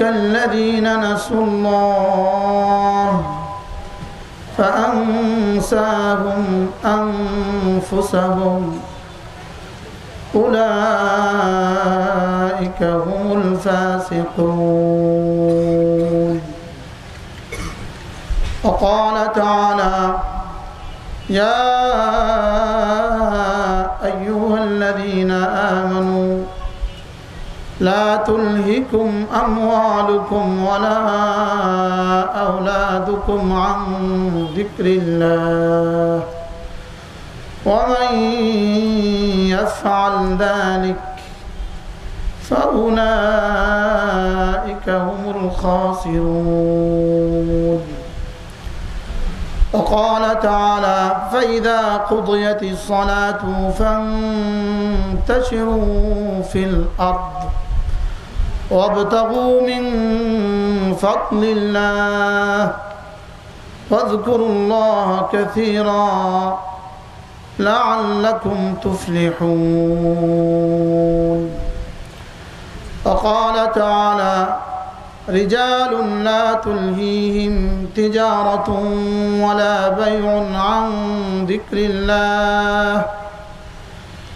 كالذين نسوا الله فأنساهم أنفسهم أولئك هم الفاسقون. وقال تعالى: يا أيها الذين آمنوا لا تلهكم أموالكم ولا أولادكم عن ذكر الله ومن يفعل ذلك فأولئك هم الخاسرون. وقال تعالى: فإذا قضيت الصلاة فانتشروا في الأرض وابتغوا من فضل الله واذكروا الله كثيرا لعلكم تفلحون. وقال تعالى: رجال لا تلهيهم تجارة ولا بيع عن ذكر الله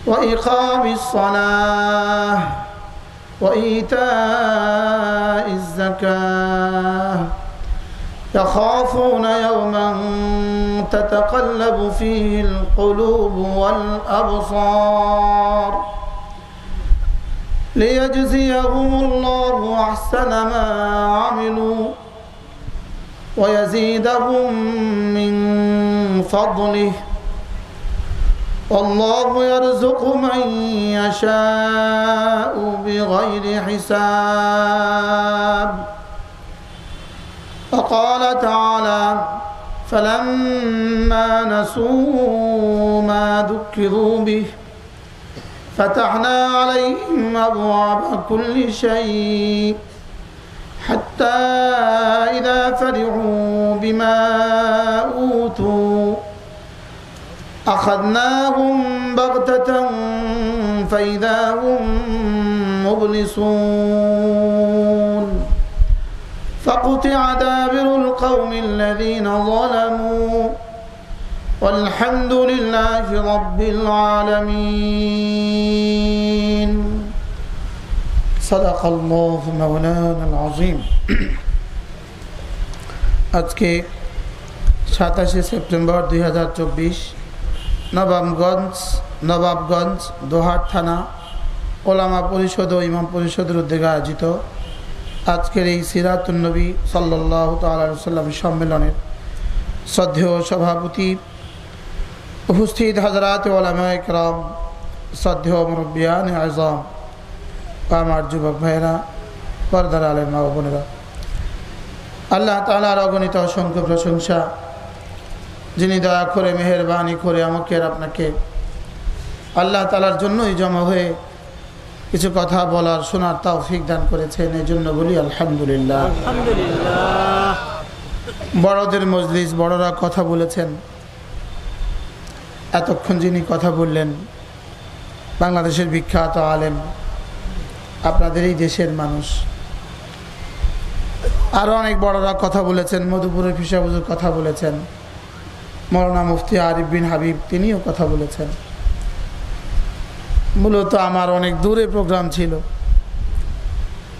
وإقام الصلاة وإيتاء الزكاة يخافون يوما تتقلب فيه القلوب والأبصار ليجزيهم الله أحسن ما عملوا ويزيدهم من فضله والله يرزق من يشاء بغير حساب. وقال تعالى: فلما نسوا ما ذكروا به فتحنا عليهم أبواب كل شيء حتى إذا فرحوا بما أوتوا أخذناهم بغتة فإذا هم مبلسون فقطع دابر القوم الذين ظلموا والحمد لله رب العالمين. صدق الله مولانا العظيم. আজকে 27 সেপ্টেম্বর 2024 নবাবগঞ্জ দোহার থানা ওলামা পরিষদ ও ইমাম পরিষদের উদ্যোগে আয়োজিত আজকের এই সিরাতুন নবী সাল্লাল্লাহু তাআলা আলাইহি ওয়াসাল্লাম সম্মেলনের শ্রদ্ধেয় সভাপতি, উপস্থিত হযরত উলামায়ে কেরাম, শ্রদ্ধেয় মুরব্বিয়ান আযম, আমার যুবক ভাইরা, পর্দার আলেম মা ও বোনেরা, আল্লাহ তাআলার অগণিত অসংখ্য প্রশংসা, যিনি দয়া করে মেহেরবানি করে আমাকে আর আপনাকে আল্লাহ তাআলার জন্যই জমা হয়ে কিছু কথা বলার শোনার তৌফিক দান করেছেন। এই জন্য বলি আলহামদুলিল্লাহ। বড়দের মজলিস, বড়রা কথা বলেছেন। এতক্ষণ যিনি কথা বললেন বাংলাদেশের বিখ্যাত আলেম, আপনাদের এই দেশের মানুষ। আরও অনেক বড়রা কথা বলেছেন। মধুপুরের ফিসা হুজুর কথা বলেছেন, মৌলানা মুফতি আরিফ বিন হাবিব তিনিও কথা বলেছেন। মূলত আমার অনেক দূরে প্রোগ্রাম ছিল।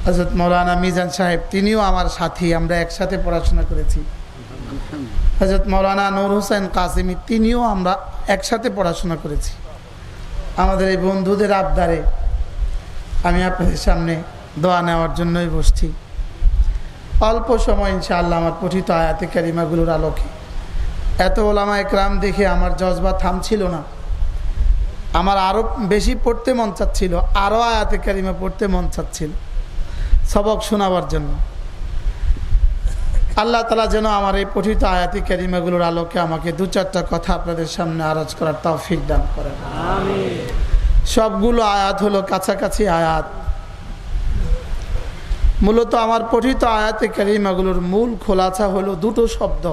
হযরত মৌলানা মিজান সাহেব তিনিও আমার সাথী, আমরা একসাথে পড়াশোনা করেছি। হযরত মৌলানা নূর হোসেন কাসিমি তিনিও আমরা একসাথে পড়াশোনা করেছি। আমাদের এই বন্ধুদের আবদারে আমি আপনাদের সামনে দোয়া নেওয়ার জন্যই বসছি। অল্প সময় ইনশাআল্লাহ আমার পঠিত আয়াতে কারিমাগুলোর আলোকে এত ওলামা একরাম দেখে আমার জজবা থামছিল না। আমার আরও বেশি পড়তে মন চাচ্ছিল, আরও আয়াতে কারিমা পড়তে মন চাচ্ছিল সবক শোনাবার জন্য। আল্লাহ তাআলা যেন আমার এই পঠিত আয়াতে কারিমাগুলোর আলোকে আমাকে দু চারটা কথা আপনাদের সামনে আরজ করার তৌফিক দান করেন। আমিন। সবগুলো আয়াত হলো কাছাকাছি আয়াত। মূলত আমার পঠিত আয়াতে কারিমাগুলোর মূল খোলাসা হলো দুটো শব্দ।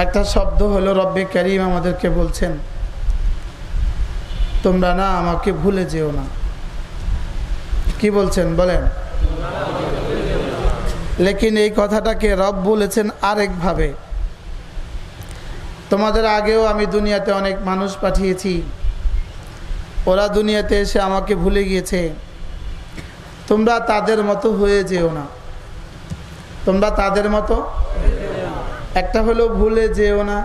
একটা শব্দ হলো রব্বে কারীম আমাদেরকে বলছেন তোমরা না আমাকে ভুলে যেও না। কি বলছেন বলেন? লেকিন এই কথাটাকে রব বলেছেন আরেকভাবে। তোমাদের আগেও আমি দুনিয়াতে অনেক মানুষ পাঠিয়েছি, ওরা দুনিয়াতে এসে আমাকে ভুলে গিয়েছে, তোমরা তাদের মতো হয়ে যেও না। তোমরা তাদের মতো, একটা হলো ভুলে যেও না,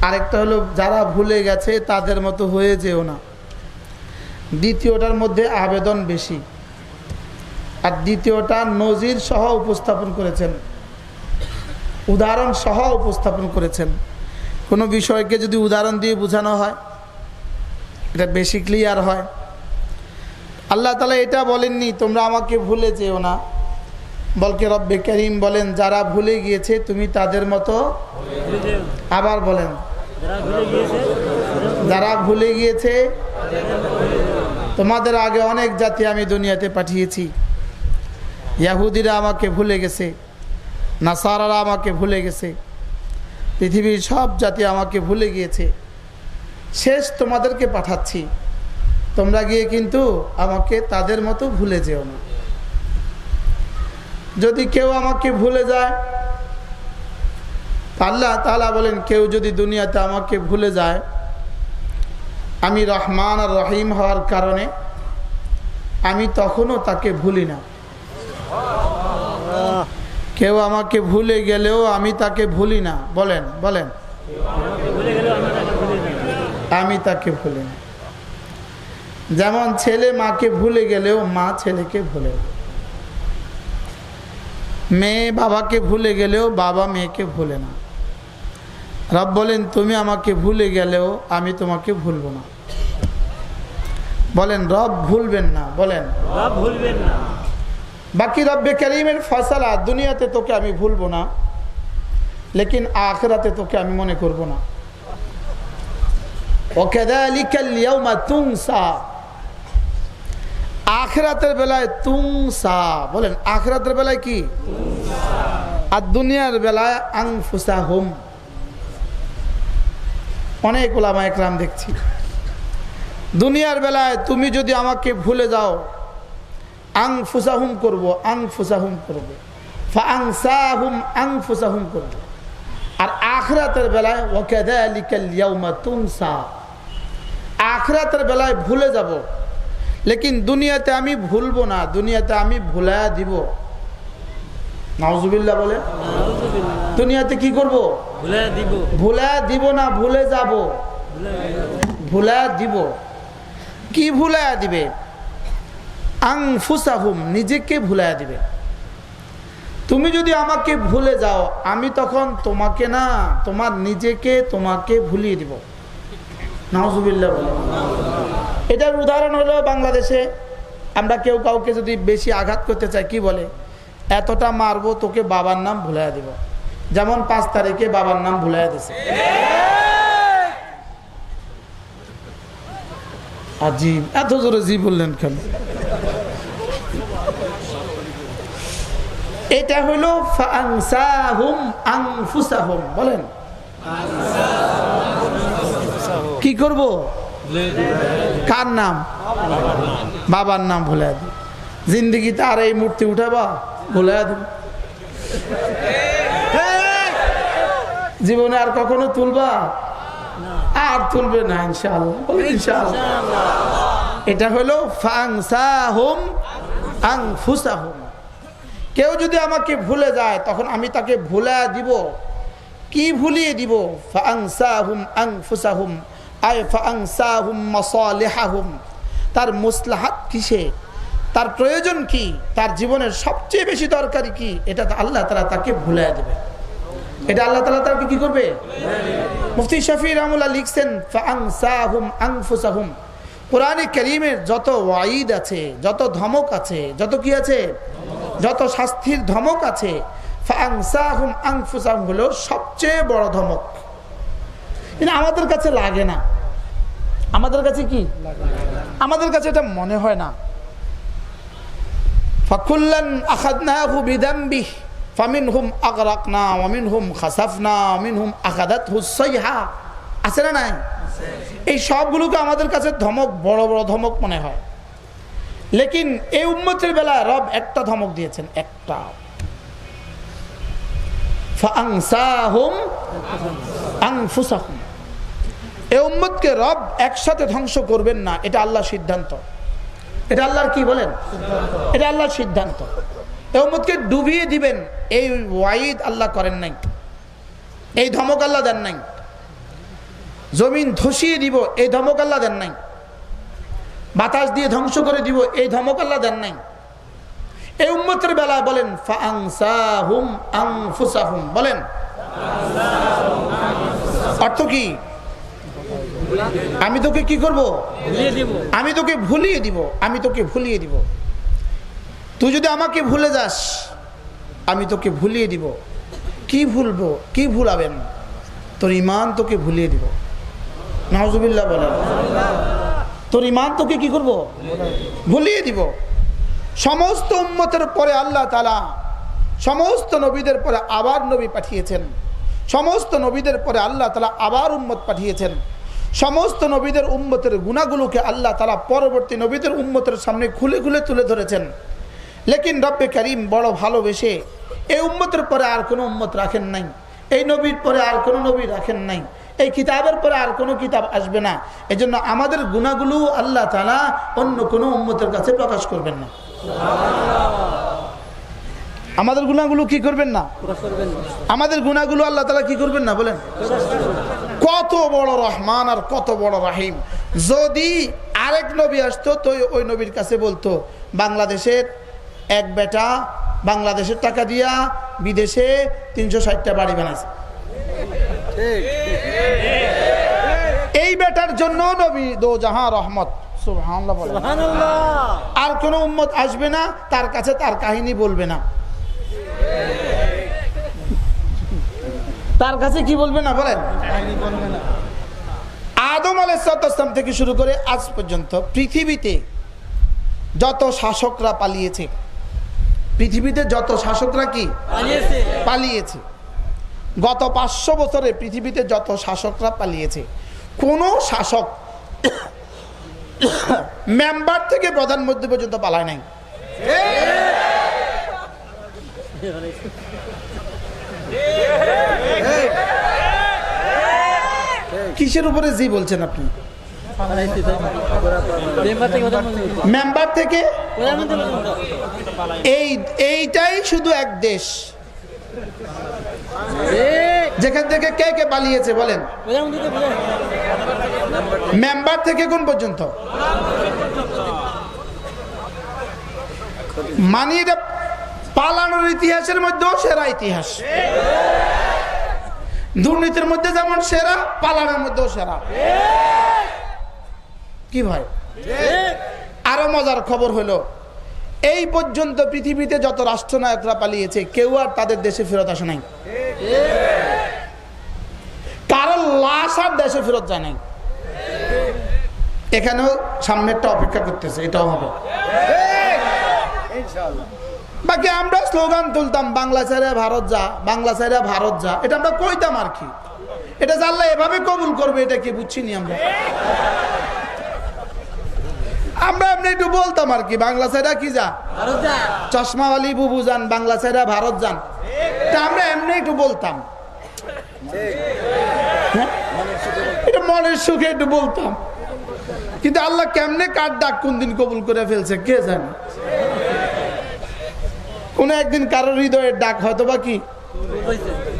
আরেকটা হলো যারা ভুলে গেছে তাদের মতো হয়ে যেও না। দ্বিতীয়টার মধ্যে আবেদন বেশি, আর দ্বিতীয়টা নজির সহ উপস্থাপন করেছেন, উদাহরণ সহ উপস্থাপন করেছেন। কোনো বিষয়কে যদি উদাহরণ দিয়ে বোঝানো হয় এটা বেশি ক্লিয়ার হয়। আল্লাহ তাআলা এটা বলেননি তোমরা আমাকে ভুলে যেও না, বলকে রব্বে করিম বলেন যারা ভুলে গিয়েছে তুমি তাদের মতো। আবার বলেন যারা ভুলে গিয়েছে। তোমাদের আগে অনেক জাতি আমি দুনিয়াতে পাঠিয়েছি, ইহুদিরা আমাকে ভুলে গেছে, নাসারারা আমাকে ভুলে গেছে, পৃথিবীর সব জাতি আমাকে ভুলে গিয়েছে। শেষ তোমাদেরকে পাঠাচ্ছি, তোমরা গিয়ে কিন্তু আমাকে তাদের মতো ভুলে যেও না। যদি কেউ আমাকে ভুলে যায়, আল্লাহ তাআলা বলেন কেউ যদি দুনিয়াতে আমাকে ভুলে যায়, আমি রহমান আর রহিম হওয়ার কারণে আমি তখনও তাকে ভুলি না। কেউ আমাকে ভুলে গেলেও আমি তাকে ভুলি না। বলেন বলেন আমি তাকে ভুলি না। যেমন ছেলে মাকে ভুলে গেলেও মা ছেলেকে ভুলে না, মেয়ে বাবাকে ভুলে গেলেও বাবা মেয়েকে ভুলে না। রব বলেন তুমি আমাকে ভুলে গেলেও আমি তোমাকে ভুলবো না। বলেন রব ভুলবেন না, বলেন রব ভুলবেন না। বাকি রব্বে করিমের ফয়সালা, দুনিয়াতে তোকে আমি ভুলবো না, লেকিন আখিরাতে তোকে আমি মনে করব না। ওয়াকাযালিকাল ইয়াউমা তুনসা, আখিরাতের বেলায় তুনসা। বলেন আখিরাতের বেলায় কি? আর দুনিয়ার বেলায় আনফুসাহুম। অনেক উলামা একরাম দেখছি দুনিয়ার বেলায় তুমি যদি আমাকে ভুলে যাও আনফুসাহুম করব, আনফুসাহুম করব, ফাআনসাহুম আনফুসাহুম করব। আর আখিরাতের বেলায় ওয়াকাযালিকাল ইয়াউমা তুনসা, আখিরাতের বেলায় ভুলে যাব, লেকিন দুনিয়াতে আমি ভুলবো না, দুনিয়াতে আমি ভুলায়া দিব। নাউজুবিল্লাহ বলে। দুনিয়াতে কি করব? ভুলায়া দিব। ভুলায়া দিব না, ভুলে যাব। ভুলায়া দিব। কি ভুলায়া দিবে? আনফুসাহুম, নিজেকে ভুলায়া দিবে। তুমি যদি আমাকে ভুলে যাও আমি তখন তোমাকে না, তোমার নিজেকে তোমাকে ভুলিয়ে দিব। নাউজুবিল্লাহ বলে। এটার উদাহরণ হলো বাংলাদেশে আমরা কেউ কাউকে যদি বেশি আঘাত করতে চাই কি বলে? এতটা মারবো তোকে বাবার নাম ভুলাইয়া দিব। যেমন 5 তারিখে বাবার নাম ভুলাইয়া দিছে। আজীব, এত জোরে জি বললেন কেন? এটা হলো ফাআনসাহুম আনফুসাহুম। বলেন কি করব? কার নাম? বাবার নাম ভুলাইয়া দিব। জিন্দগিতে আর এই মূর্তি উঠাবা? ভুলাইয়া দিব। জীবনে আর কখনো তুলবা? আর তুলবে না ইনশাআল্লাহ। ইনশাআল্লাহ। এটা হলো ফাআনসাহুম আনফুসাহুম। কেউ যদি আমাকে ভুলে যায় তখন আমি তাকে ভুলাইয়া দিব। কি ভুলিয়ে দিব? ফাআনসাহুম আনফুসাহুম আই ফাআনসাহুম মাসালিহাহুম। তার মাসলাহাত কিসে, তার প্রয়োজন কি, তার জীবনের সবচেয়ে বেশি দরকারি কি, এটা আল্লাহ তাআলা তাকে ভুলাইয়া দেবে। এটা আল্লাহ তাআলা তাকে কি করবে? মুফতি শফি রাহমাতুল্লাহ লিখছেন ফাআনসাহুম আনফুসাহুম। কোরআনে কারীমের যত ওয়াইদ আছে, যত ধমক আছে, যত কি আছে, যত শাস্তির ধমক আছে, ফাআনসাহুম আনফুসাহুম হলো সবচেয়ে বড় ধমক। কিন্তু আমাদের কাছে লাগে না। আমাদের কাছে কি? আমাদের কাছে এটা মনে হয় না। ফাকুল্লান আখাযনাহু বিযামবিহি ফামিনহুম আগরাকনা ওয়া মিনহুম খাসাফনা ওয়া মিনহুম আখাযাতহুস সাইহা। আছে না নাই? এই সবগুলোকে আমাদের কাছে ধমক, বড় বড় ধমক মনে হয়। লেকিন এই উম্মতের বেলায় রব একটা ধমক দিয়েছেন, একটা, ফাআনসাহুম আনফুসাহুম। এই উম্মতকে রব একসাথে ধ্বংস করবেন না, এটা আল্লাহর সিদ্ধান্ত। এটা আল্লাহর কি বলেন? এটা আল্লাহর সিদ্ধান্ত। এই উম্মতকে ডুবিয়ে দিবেন, এই ওয়াইদ আল্লাহ করেন নাই, এই ধমক আল্লাহ দেন নাই। জমিন ধসিয়ে দিব, এই ধমক আল্লাহ দেন নাই। বাতাস দিয়ে ধ্বংস করে দিব, এই ধমক আল্লাহ দেন নাই। এই উম্মতের বেলায় বলেন ফাআনসাহুম আনফুসাহুম, বলেন অর্থ কি? আমি তোকে কি করব? আমি তোকে ভুলিয়ে দিব, আমি তোকে ভুলিয়ে দিব। তুই যদি আমাকে ভুলে যাস, আমি তোকে ভুলিয়ে দিব। কি ভুলবো? কি ভুলাবেন? তোর ঈমান তোকে ভুলিয়ে দিব। নাউজুবিল্লাহ বলেন। তোর ঈমান তোকে কি করব? ভুলিয়ে দিব। সমস্ত উম্মতের পরে আল্লাহ তাআলা সমস্ত নবীদের পরে আবার নবী পাঠিয়েছেন। সমস্ত নবীদের পরে আল্লাহ তাআলা আবার উম্মত পাঠিয়েছেন। সমস্ত নবীদের উম্মতের গুনাহগুলোকে আল্লাহ তাআলা পরবর্তী নবীদের উম্মতের সামনে খুলে খুলে তুলে ধরেছেন। লেকিন রব্বে কারীম বড় ভালোবেসে এই উম্মতের পরে আর কোনো উম্মত রাখেন নাই, এই নবীর পরে আর কোনো নবী রাখেন নাই, এই কিতাবের পরে আর কোনো কিতাব আসবে না। এজন্য আমাদের গুনাহগুলো আল্লাহ তাআলা অন্য কোনো উম্মতের কাছে প্রকাশ করবেন না। আমাদের গুনাহগুলো কি করবেন না? আমাদের গুনাহগুলো আল্লাহ তাআলা কি করবেন না? বলেন কত বড় রহমান আর কত বড় রাহিম। যদি আরেক নবী আসতো তো ওই নবীর কাছে বলতো বাংলাদেশের এক বেটা বাংলাদেশের টাকা দিয়া বিদেশে 360টা বাড়ি বানাইছে, এই বেটার জন্য নবী দো জাহান রহমত, সুবহানাল্লাহ বলেন। আর কোন উম্মত আসবে না তার কাছে, তার কাহিনী বলবে না, তার কাছে কি বলবে না? বলেন আদম আলাইহিস সালাম থেকে শুরু করে আজ পর্যন্ত পৃথিবীতে যত শাসকরা পালিয়েছে, পৃথিবীতে যত শাসকরা কি পালিয়েছে, গত 500 বছরে পৃথিবীতে যত শাসকরা পালিয়েছে, কোন শাসক মেম্বার থেকে প্রধানমন্ত্রী পর্যন্ত পালায় নাই। কিসের উপরে জি বলছেন আপনি? মেম্বার থেকে এইটাই শুধু এক দেশ যেখান থেকে কে কে পালিয়েছে বলেন? মেম্বার থেকে কোন পর্যন্ত? মানে এটা পালানোর ইতিহাসের মধ্যেও সেরা ইতিহাস। দুর্নীতির মধ্যে যেমন সেরা, পালানোর মধ্যেও সেরা। কি ভাই? আরো মজার খবর হলো এই পর্যন্ত পৃথিবীতে যত রাষ্ট্রনায়করা পালিয়েছে কেউ আর তাদের দেশে ফেরত আসে নাই, কারণ লাশ আর দেশে ফেরত যায় নাই। এখানেও সামনেরটা অপেক্ষা করতেছে, এটাও হবে। বাকি আমরা স্লোগান তুলতাম বাংলা ছেড়ে ভারত যা, বাংলা ছেড়ে ভারত যা, এটা আমরা কইতাম আর কি। এটা জানলে এভাবে কবুল করবে এটা কি বুঝছিনি আমরা? আমরা এমনি একটু বলতাম আর কি, বাংলা ছেড়ে কি যা, চশমাওয়ালি বুবু যান, বাংলা ছেড়ে ভারত যান, এটা আমরা এমনি একটু বলতাম, এটা মনের সুখে একটু বলতাম। কিন্তু আল্লাহ কেমনে কার ডাক কোন দিন কবুল করে ফেলছে কে জানে। কোন একদিন কারোর হৃদয়ের ডাক হয়তো বা কি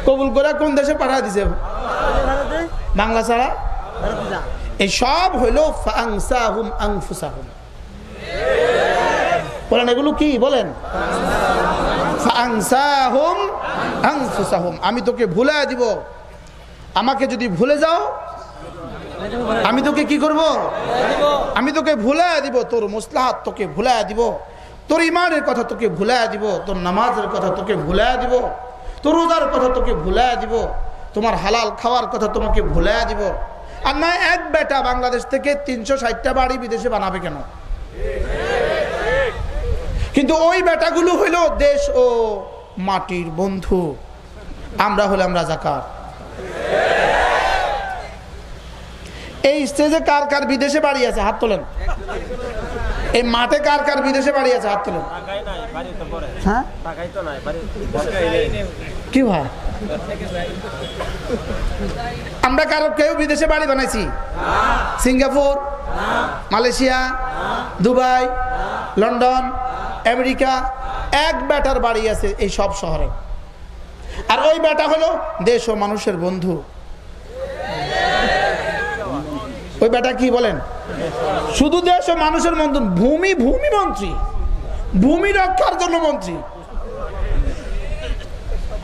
কবুল করে কোন দেশে পাঠিয়ে দিছে, বাংলা ছাড়া। এই সব হইলো ফাআনসাহুম আনফুসাহুম। বলেন এগুলো কি? বলেন ফাআনসাহুম আনফুসাহুম। আমি তোকে ভুলাইয়া দিব। আমাকে যদি ভুলে যাও আমি তোকে কি করব? আমি তোকে ভুলাইয়া দিব। তোর মুসলাহাত তোকে ভুলাইয়া দিব, তোর ইমানের কথা তোকে ভুলাইয়া দিব, তোর নামাজের কথা তোকে ভুলাইয়া দিব, তোর রোজার কথা তোকে ভুলাইয়া দিব, তোমার হালাল খাওয়ার কথা তোমাকে ভুলাইয়া দিব। আর না এক বেটা বাংলাদেশ থেকে 360টা বাড়ি বিদেশে বানাবে কেন? কিন্তু ওই বেটাগুলো হইল দেশ ও মাটির বন্ধু, আমরা হলাম রাজাকার। এই স্টেজে কার কার বিদেশে বাড়ি আছে হাত তোলেন। এই মাঠে কার কার বিদেশে বাড়ি আছে? হাত তোলেন। হ্যাঁ কি ভাই, আমরা কারো কেউ বিদেশে বাড়ি বানাইছি? Singapore, Malaysia, Dubai, London, America, এক বেটার বাড়ি আছে এই সব শহরে। আর ওই বেটা হলো দেশ ও মানুষের বন্ধু। ওই বেটা কি বলেন? শুধু দেশ ও মানুষের বন্ধু। ভূমি মন্ত্রী, ভূমি রক্ষার জন্য মন্ত্রী।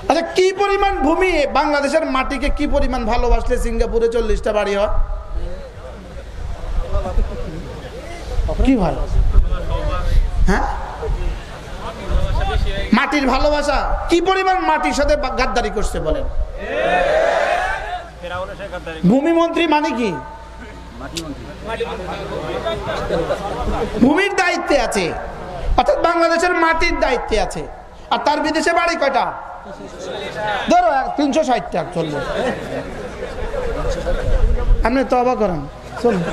আচ্ছা, কি পরিমাণ ভূমি, বাংলাদেশের মাটিকে কি পরিমাণ ভালোবাসলে সিঙ্গাপুরে 40টা বাড়ি হয়? কি ভালো, হ্যাঁ, মাটির ভালোবাসা কি পরিমাণ মাটির সাথে গাদ্দারি করছে বলেন। ভূমি মন্ত্রী মানে কি? ভূমির দায়িত্বে আছে, অর্থাৎ বাংলাদেশের মাটির দায়িত্বে আছে। আর তার বিদেশে বাড়ি কয়টা? ধরো 360টা চলবে। আপনি তওবা করেন, চলুন।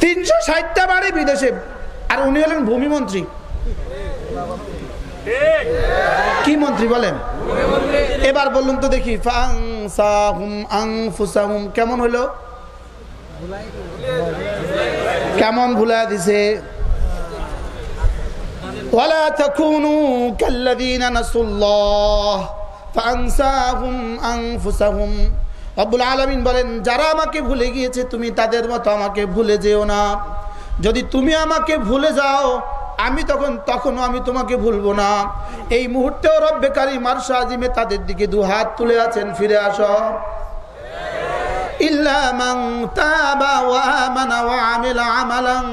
360টা বাড়ি বিদেশে, আর উনি হলেন ভূমি মন্ত্রী। কি মন্ত্রী বলেন? এবার বলুন তো দেখি, ফাংসাহুম আনফুসাহুম কেমন হলো? কেমন ভুলা দিছে? ওয়ালা তাকুনু কাল্লাযীনা নাসুল্লাহ ফাংসাহুম আনফুসাহুম। রব্বুল আলামিন বলেন, যারা আমাকে ভুলে গিয়েছে তুমি তাদের মতো আমাকে ভুলে যেও না। যদি তুমি আমাকে ভুলে যাও তখনও আমি তোমাকে ভুলবো না। এই মুহূর্তেও রব্বে কারীম আরশ আজিমে তাদের দিকে দু হাত তুলে আছেন, ফিরে আসো। ইল্লা মান তাবা ওয়া আমানা ওয়া আমিলা আমালান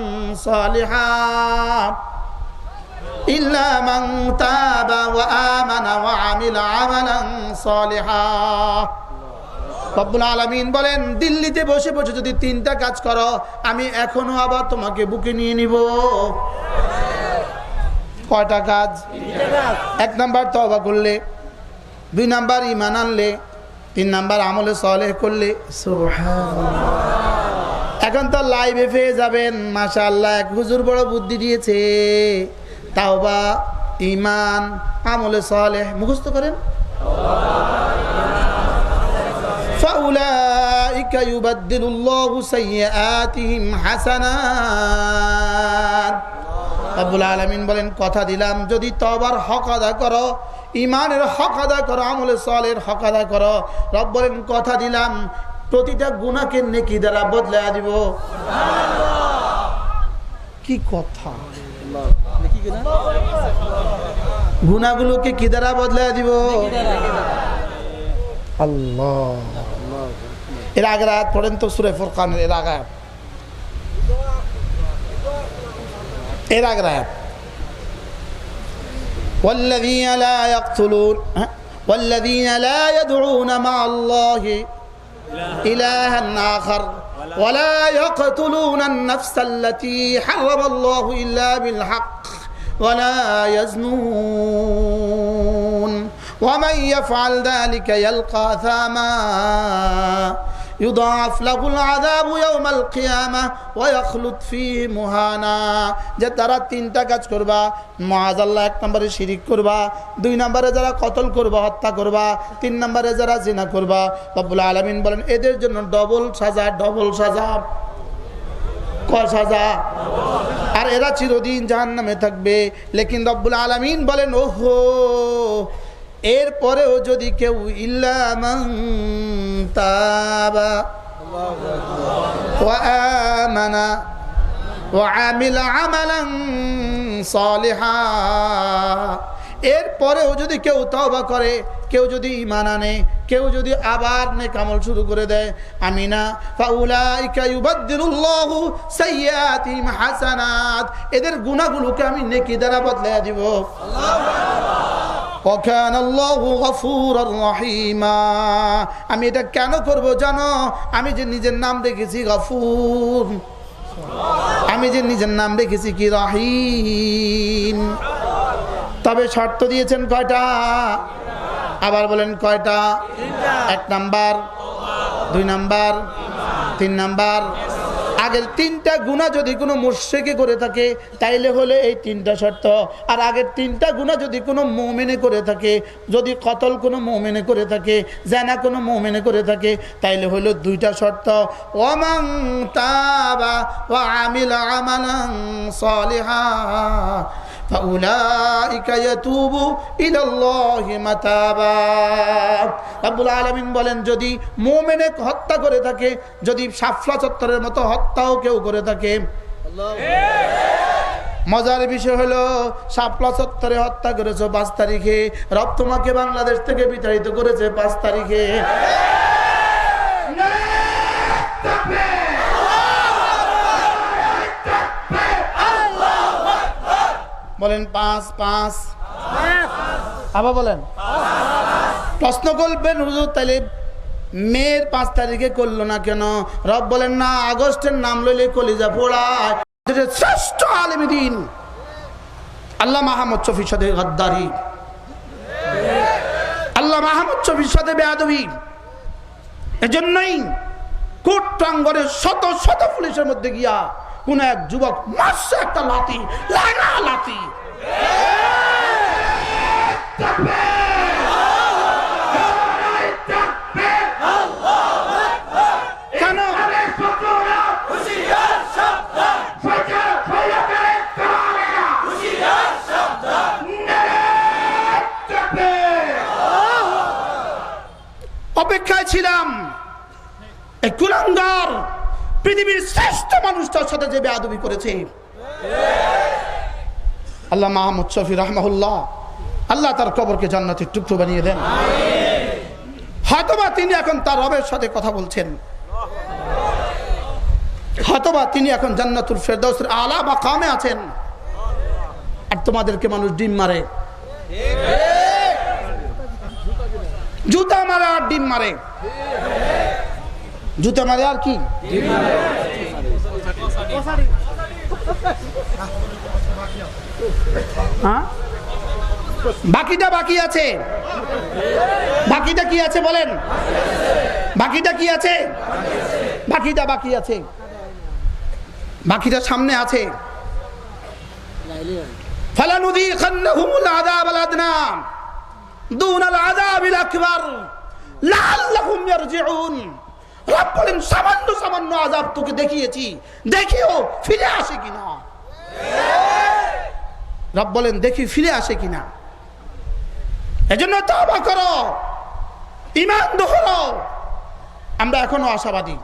সালিহা, ইল্লা মান তাবা ওয়া আমানা ওয়া আমিলা আমালান সালিহা। রব্বুল আলামিন বলেন, দিল্লিতে বসে বসে যদি 3টা কাজ করো আমি এখনো আবার তোমাকে বুকে নিয়ে নিব। কয়টা কাজ? 1 নাম্বার তওবা করলে, 2 নাম্বার ঈমান আনলে, 3 নাম্বার আমলে সালেহ করলে। সুবহানাল্লাহ। এখন তো লাইভে পেয়ে যাবেন, মাশাআল্লাহ, এক হুজুর বড় বুদ্ধি দিয়েছে। তাওবা, ঈমান, আমলে সালেহ মুখস্থ করেন। ফাউলাইকা ইউবাদদিলুল্লাহু সাইয়্যাতিহিম হাসানাত। রব্বুল আলামিন বলেন, কথা দিলাম যদি তওবার হক আদায় করো, ঈমানের হক আদায় করো, আমলে সালেহের হক আদায় করো, রব বলেন কথা দিলাম প্রতিটা গুনাহকে নেকি দ্বারা বদলায়া দিব। সুবহানাল্লাহ। কি কথা! গুনাহগুলোকে কি দ্বারা বদলায়া দিব? আল্লাহ। এর আগের আয়াত পড়েন তো, সূরা ফুরকানের এর আগের আয়াত। والذين لا يقتلون والذين لا يدعون مع الله إلها آخر ولا يقتلون النفس التي حرم الله إلا بالحق ولا يزنون ومن يفعل ذلك يلقى أثاما يضاعف له العذاب يوم القيامة ويخلد فيه مهانا। যে তারা 3টা কাজ করবা, মাআযাল্লাহ, 1 নম্বরে শিরিক করবা, 2 নম্বরে যারা কতল করবা, হত্যা করবা, 3 নম্বরে যারা জিনা করবা, রব্বুল আলামিন বলেন এদের জন্য ডবল সাজা, ডবল সাজা। কয় সাজা? আর এরা চিরদিন জাহান্নামে থাকবে। লেকিন রব্বুল আলামিন বলেন, ওহো, এরপরেও যদি কেউ ইল্লা মান তাবা ওয়া আমানা ওয়া আমিলা আমালান সালিহা, এরপরেও যদি কেউ তওবা করে, কেউ যদি ঈমান আনে, কেউ যদি আবার নেক আমল শুরু করে দেয়, আমিনা ফাউলাইকা ইউবাদদিলুল্লাহু সাইয়্যাতিহিম হাসানাত, এদের গুনাহগুলোকে আমি নেকি দ্বারা বদলায়া দিব। وَكَانَ اللَّهُ غَفُورًا رَحِيمًا। আমি এটা কেন করব জানো? আমি যে নিজের নাম রেখেছি গফুর, আমি যে নিজের নাম রেখেছি কি রহিম। তবে শর্ত দিয়েছেন কয়টা? আবার বলেন কয়টা? 1 নাম্বার, 2 নাম্বার, 3 নাম্বার, আগের তিনটা গুনাহ যদি কোনো মুশরিকে করে থাকে তাইলে হলে এই তিনটা শর্ত, আর আগের তিনটা গুনাহ যদি কোনো মুমিনে করে থাকে, যদি কতল কোনো মুমিনে করে থাকে, জানা কোনো মুমিনে করে থাকে, তাইলে হলো দুইটা শর্ত, ওয়ামান তাবা ওয়া আমিলা আমালান সালিহা ফাউলাইকা ইয়াতুবু ইলাল্লাহি মাতাবা। রব্বুল আলামিন বলেন, যদি মুমিনে হত্যা করে থাকে, যদি শাপলা চত্বরের মতো হত্যাও কেউ করে থাকে, মজার বিষয় হলো শাপলা চত্বরে হত্যা করেছো 5 তারিখে, রব তোমাকে বাংলাদেশ থেকে বিতাড়িত করেছে 5 তারিখে। বলেন 5 আবার বলেন। প্রশ্ন করবেন, হুজুর তাহলে মেয়ের 5 তারিখে করলো না কেন? রব বলেন, না, আগস্টের নাম লইলে কলিজা পোড়ায়। শ্রেষ্ঠ আলেমে দ্বীন আল্লামা আহমদ শফীর সাথে গাদ্দারি, আল্লামা আহমদ শফীর সাথে বেয়াদবি। এজন্যই কোর্ট প্রাঙ্গণে শত শত পুলিশের মধ্যে গিয়া কোন এক যুবক মারছে একটা লাঠি, লাগা লাঠি। কেন? অপেক্ষায় ছিলাম এই কুলাঙ্গার পৃথিবীর শ্রেষ্ঠ মানুষটার সাথে যে বেয়াদবি করেছে। আল্লামা আহমদ শফী রাহমাহুল্লাহ, আল্লাহ তার কবরকে জান্নাতের টুকরো বানিয়ে দেন। হয়তোবা তিনি এখন তার রবের সাথে কথা বলছেন, হয়তোবা তিনি এখন জান্নাতুল ফেরদাউসের আলা মাকামে আছেন, আর তোমাদেরকে মানুষ ডিম মারে, জুতা মারে আর ডিম মারে, জুতা মারে আর কি বাকিটা বাকি আছে। বাকিটা কি আছে বলেন? বাকিটা কি আছে? বাকিটা বাকি আছে, বাকিটা সামনে আছে। ফালানুযীকান্নাহুমুল আযাবাল আদনা দুনাল আযাবিল আকবার লাআল্লাহুম ইয়ারজিউন। রব বলেন, সামান্য সামান্য আযাব তোকে দেখিয়েছি, দেখিও ফিরে আসে কিনা। রব বলেন, দেখি ফিরে আসে কিনা। এজন্য তওবা করো, ঈমান ধরো। আমরা এখনো আশাবাদী,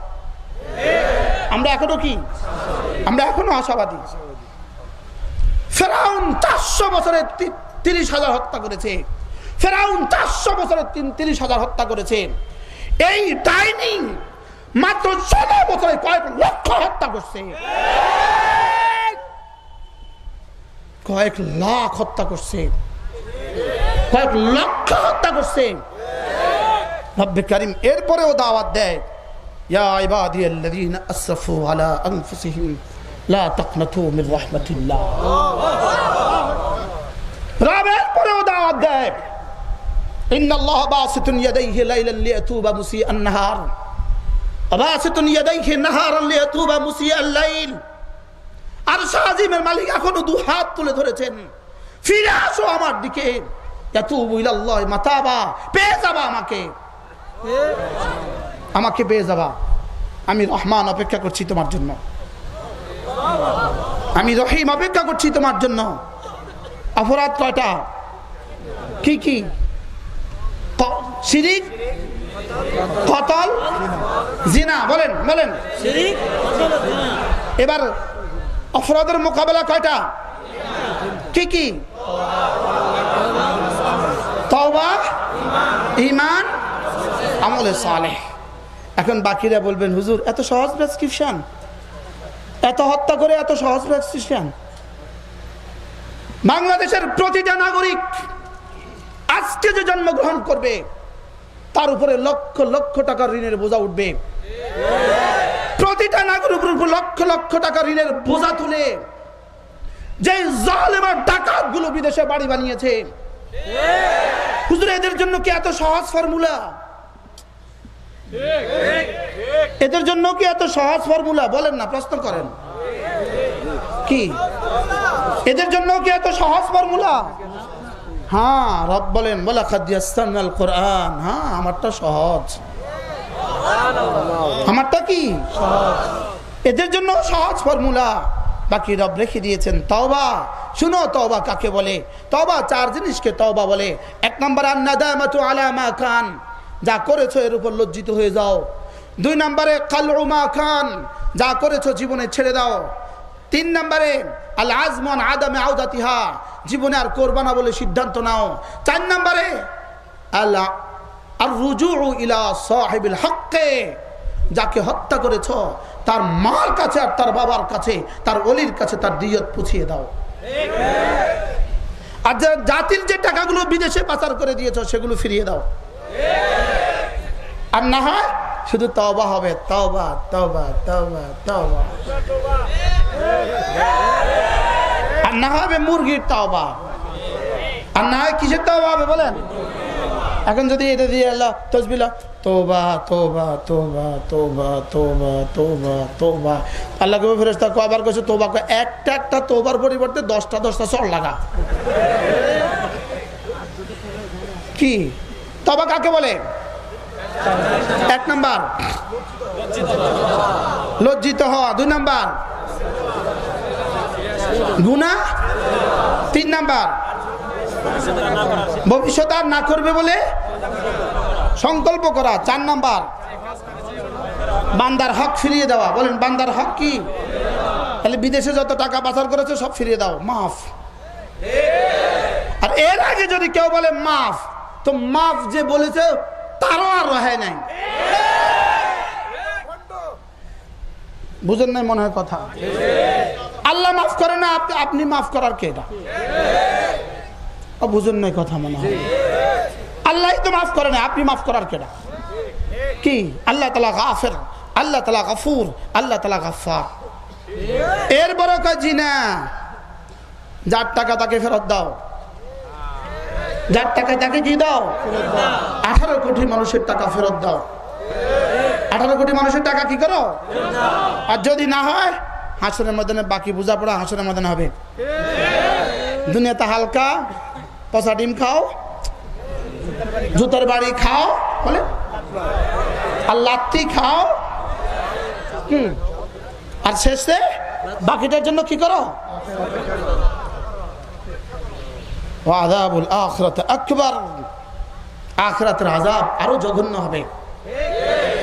আমরা এখনো কি? আমরা এখনো আশাবাদী। ফেরাউন 400 বছরে 30,000 হত্যা করেছে। ফেরাউন 400 বছরে 30,000 হত্যা করেছে। এই ডাইনি মাত্র 16 বছরে কয়েক লক্ষ হত্যা করছে, কয়েক লাখ হত্যা করছে, কয়েক লক্ষ হত্যা করছে। রব্বে কারীম এরপরেও দাওয়াত দেয়, ইয়া ইবাদিয়াল্লাযীনা আসরাফু আলা আনফুসিহিম লা তাকনাতু মির রাহমাতিল্লাহ। রব এরপরেও দাওয়াত দেয়, ইন্নাল্লাহা বাসিতুন ইয়াদাইহি লাইলান লিয়াতুবা মুসিআন নাহার বাসিতুন ইয়াদাইহি নাহারান লিয়াতুবা মুসিআল লাইল। আর শাহজিমের মালিক এখনো 2 হাত তুলে ধরেছেন, ফিরে আসো আমার দিকে। ইয়াতুবু ইলাল্লাহি মাতাবা, পেয়ে যাবা আমাকে, আমাকে পেয়ে যাবা। আমি রহমান অপেক্ষা করছি তোমার জন্য, আমি রহিম অপেক্ষা করছি তোমার জন্য। অপরাধ কয়টা? কি কি? শিরিক, কতল, জিনা। বলেন বলেন। এবার অপরাধের মোকাবেলা কয়টা? কি কি? তওবা, ঈমান, আমলে সালেহ। এখন বাকিরা বলবেন, হুজুর এত সহজ প্রেসক্রিপশন, এত হত্যা করে এত সহজ প্রেসক্রিপশন। বাংলাদেশের প্রতিটা নাগরিক আজকে যে জন্মগ্রহণ করবে তার উপরে লক্ষ লক্ষ টাকার ঋণের বোঝা উঠবে। প্রতিটা নাগরিকের উপর লক্ষ লক্ষ টাকা ঋণের বোঝা তুলে যে জালেম আর ডাকাত গুলো বিদেশে বাড়ি বানিয়েছে, হুজুর এদের জন্য কি এত সহজ ফর্মুলা? এদের জন্য কি এত সহজ ফর্মুলা? বলেন না, প্রশ্ন করেন। কি এদের জন্য কি এত সহজ ফর্মুলা? হ্যাঁ, রব বলেন ওয়ালাকাদ ইয়াসসারনাল কোরআন। হ্যাঁ, আমারটা সহজ। আমারটা কি সহজ? এদের জন্য সহজ ফর্মুলা। বাকি রব রেখে দিয়েছেন তওবা। শুনো, তওবা কাকে বলে? তওবা 4 জিনিসকে তওবা বলে। 1 নম্বর আন-নাদামাতু আলা মা কান, যা করেছো এর উপর লজ্জিত হয়ে যাও। 2 নম্বরে কালউ মা কান, যা করেছো জীবনে ছেড়ে দাও। 3 নম্বরে আল আযমু আন আদামি আউদাতিহা, জীবনে আর করবা না বলে সিদ্ধান্ত নাও। 4 নম্বরে আর রুজুউ ইলা সাহিবিল হক, যাকে হত্যা করেছো তার মার কাছে আর তার বাবার কাছে, তার ওলির কাছে তার দিয়ত পুছিয়ে দাও। আর জাতির যে টাকাগুলো বিদেশে পাচার করে দিয়েছো সেগুলো ফিরিয়ে দাও। আর না হয় শুধু তওবা হবে, তওবা তওবা তওবা তওবা। আর না হবে মুরগির তওবা। আর না হয় কিসের তওবা হবে বলেন? এখন যদি এটা দিয়ে আল্লাহ তসবিহ তওবা তওবা তওবা তওবা তওবা তওবা তওবা, আল্লাহকে ফেরেশতা কয়বার কইছে তওবা? একটা একটা তওবার পরিবর্তে 10টা সর লাগা। কি তওবা কাকে বলে? 1 নাম্বার লজ্জিত হওয়া, 2 নাম্বার গুনাহ, 3 নাম্বার ভবিষ্যৎ আর না করবে বলে সংকল্প করা, 4 নাম্বার বান্দার হক ফিরিয়ে দেওয়া। বলেন বান্দার হক কি? তাহলে বিদেশে যত টাকা পাচার করেছে সব ফিরিয়ে দাও, মাফ। আর এর আগে যদি কেউ বলে মাফ, তো মাফ যে বলেছে তারও আর রেহাই নাই। বুঝেন নাই মনে হয় কথা? আল্লাহ মাফ করে না, আপনি মাফ করার কে? এটা বুঝেন নাই কথা মনে হয়? আল্লাহ তো মাফ করে না, আপনি মাফ করার কেডা? কি আল্লাহ তাআলা গাফির, আল্লাহ তাআলা গফুর, আল্লাহ তাআলা গফফার। এর বড় কাজ না, যার টাকা তাকে ফেরত দাও। যার টাকা তাকে কি দাও? 18 কোটি মানুষের টাকা ফেরত দাও। 18 কোটি মানুষের টাকা কি করো? আর যদি না হয় হাসরের ময়দানে বাকি বোঝাপড়া হাসরের ময়দানে হবে। দুনিয়াতে হালকা পচা ডিম খাও, জুতার বাড়ি খাও, বলে আর লাত্তি খাও, আর শেষে বাকিটার জন্য কি করো? আযাবুল আখিরাত আকবার, আখিরাতের আযাব আরো জঘন্য হবে।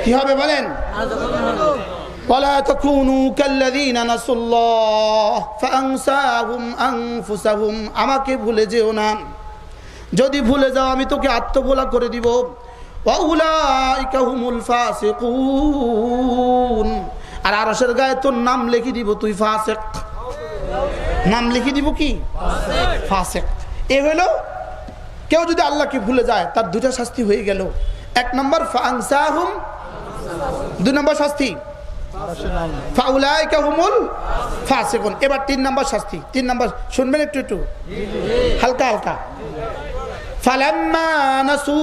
কি হবে বলেন? ওয়ালা তাকুনু কাল্লাযীনা নাসুল্লাহ ফাআনসাহুম আনফুসাহুম, আমাকে ভুলে যেও না, যদি ভুলে যাও আমি তোকে আত্মভোলা করে দিব। ওয়া উলাইকা হুমুল ফাসিকুন, আর আরশের গায়ে তোর নাম লিখে দিব তুই ফাসিক। নাম লিখে দিব কি? ফাসিক। এ হলো কেউ যদি আল্লাহকে ভুলে যায় তার 2টা শাস্তি হয়ে গেল। 1 নম্বর ফাআনসাহুম, 2 নম্বর শাস্তি ফাউলাইকা হুমুল ফাসিকুন। এবার 3 নম্বর শাস্তি। 3 নম্বর শুনবেন একটু হালকা হালকা। ফালাম্মা নাসু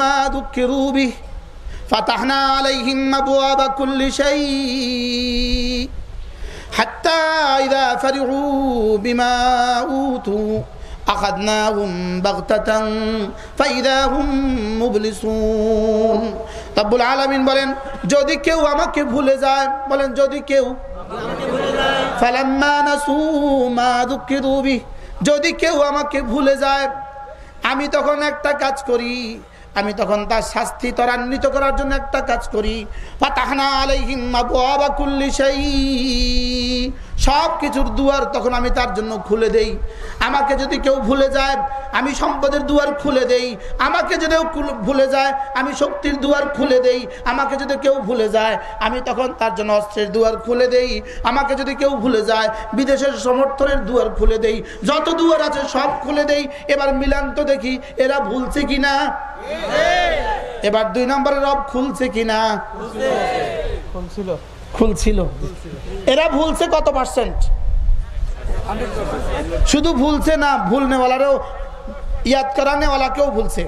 মা যুকিরু বিহি ফাতাহনা আলাইহিম আবওয়াবা কুল্লি শাই হাত্তা ইযা ফারিহু বিমা উতু আখাযনাহুম বাগতাতান ফাইযা হুম মুবলিসুন। রব্বুল আলামিন বলেন যদি কেউ আমাকে ভুলে যায়, বলেন যদি কেউ, ফালাম্মা নাসু মা যুকিরু বিহি, যদি কেউ আমাকে ভুলে যায় আমি তখন একটা কাজ করি, আমি তখন তার শাস্তি ত্বরান্বিত করার জন্য একটা কাজ করি। ফাতাহনা আলাইহিম আবওয়াবা কুল্লি শাই, সব কিছুর দুয়ার তখন আমি তার জন্য খুলে দেই। আমাকে যদি কেউ ভুলে যায় আমি সম্পদের দুয়ার খুলে দেই। আমাকে যদি ভুলে যায় আমি শক্তির দুয়ার খুলে দেই। আমাকে যদি কেউ ভুলে যায় আমি তখন তার জন্য অস্ত্রের দুয়ার খুলে দেই। আমাকে যদি কেউ ভুলে যায় বিদেশের সমর্থনের দুয়ার খুলে দেই। যত দুয়ার আছে সব খুলে দেই। এবার মিলান তো দেখি এরা ভুলছে কিনা। এবার 2 নম্বরে রব খুলছে কিনা? খুলছিল। এরা ভুলছে কত পার্সেন্ট? শুধু ভুলছে না, ভুলনেওয়ালারও ইয়াদ করানেওয়ালাকেও ভুলছে।